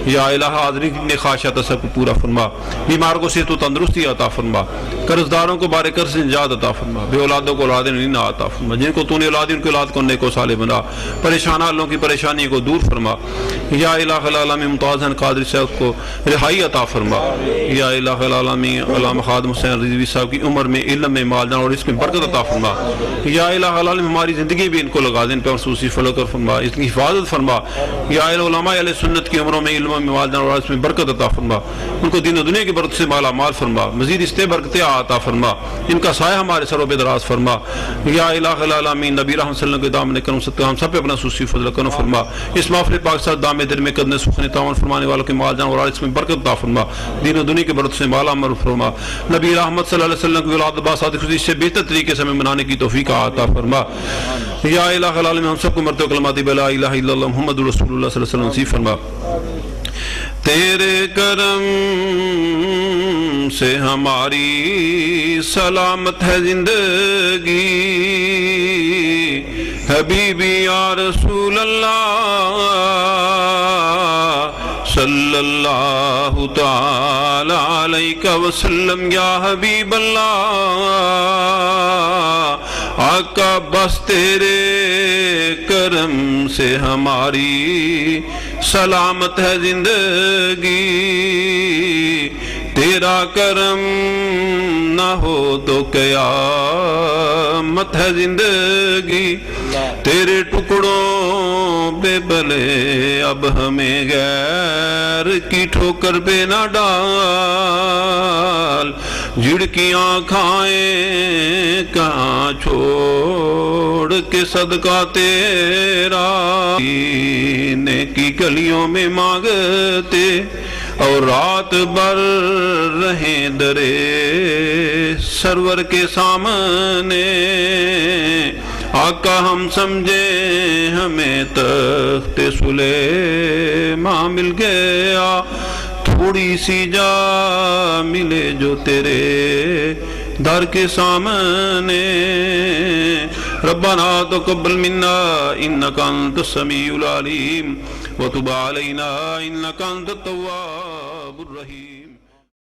یا الہ حاضرین کی خواہشات سب کو پورا فرما. بیمار کو صحت و تندرستی عطا فرما. قرض داروں کو بار قرض سے نجات عطا فرما. بے اولادوں کو اولاد نینا عطا فرما. جن کو تو نے اولاد ان کی اولاد کو نیک و صالح بنا. پریشان حالوں کی پریشانی کو دور فرما. یا الہ العالمین ممتازن قادری صاحب کو رہائی عطا فرما. یا الہ العالمین علامہ خادم حسین رضوی صاحب کی عمر میں علم میں مال جان اور اس میں برکت عطا فرما. یا الہ العالمین ہماری زندگی بھی ان کو لگا دیں پر خصوصی فلو کر فرما. اس کی حفاظت فرما. یا علماء اہل سنت کی عمروں میں علم میں مال جان اور اس میں برکت عطا فرما. ان کو دین و دنیا کی برکت سے مالا مال فرما. مزید استے برکتیں عطا فرما. ان کا سایہ ہمارے سروں پہ دراز فرما. یا الہ العالمین نبی رحمت صلی اللہ علیہ وسلم کے دامن کرم صدقہ ہم سب پہ اپنا خصوصی فضل کرم فرما. اس محفل پاک ساتھ دام دل میں قدنے سخن تعاون فرمانے والوں کے مال جان اور اس میں برکت عطا فرما. دین و دنیا کی برکت سے مالا مال فرما. نبی رحمت صلی اللہ علیہ وسلم کی ولادت باسعادت خوشی سے بہتر طریقے سے ہمیں منانے کی توفیق عطا فرما. یا الہ العالمین ہم سب کو مرتے کلمات لا الہ الا اللہ محمد رسول اللہ صلی اللہ علیہ وسلم نصیب فرما. تیرے کرم سے ہماری سلامت ہے زندگی. حبیبی یا رسول اللہ صلی اللہ تعالی علیہ وسلم. یا حبیب اللہ آقا بس تیرے کرم سے ہماری سلامت ہے زندگی. تیرا کرم نہ ہو تو قیامت ہے زندگی. تیرے ٹکڑوں پہ بلے اب ہمیں غیر کی ٹھوکر پہ نہ ڈال. جھڑکیاں کھائیں کہاں چھوڑ کے صدقہ تیرا. نیکی گلیوں میں مانگتے اور رات بھر رہیں درے سرور کے سامنے. آقا ہم سمجھے ہمیں تخت سلیمان مل گیا. تھوڑی سی جا ملے جو تیرے در کے سامنے. ربنا تقبل منا انک انت السمیع العلیم وتب علینا انک انت التواب الرحیم.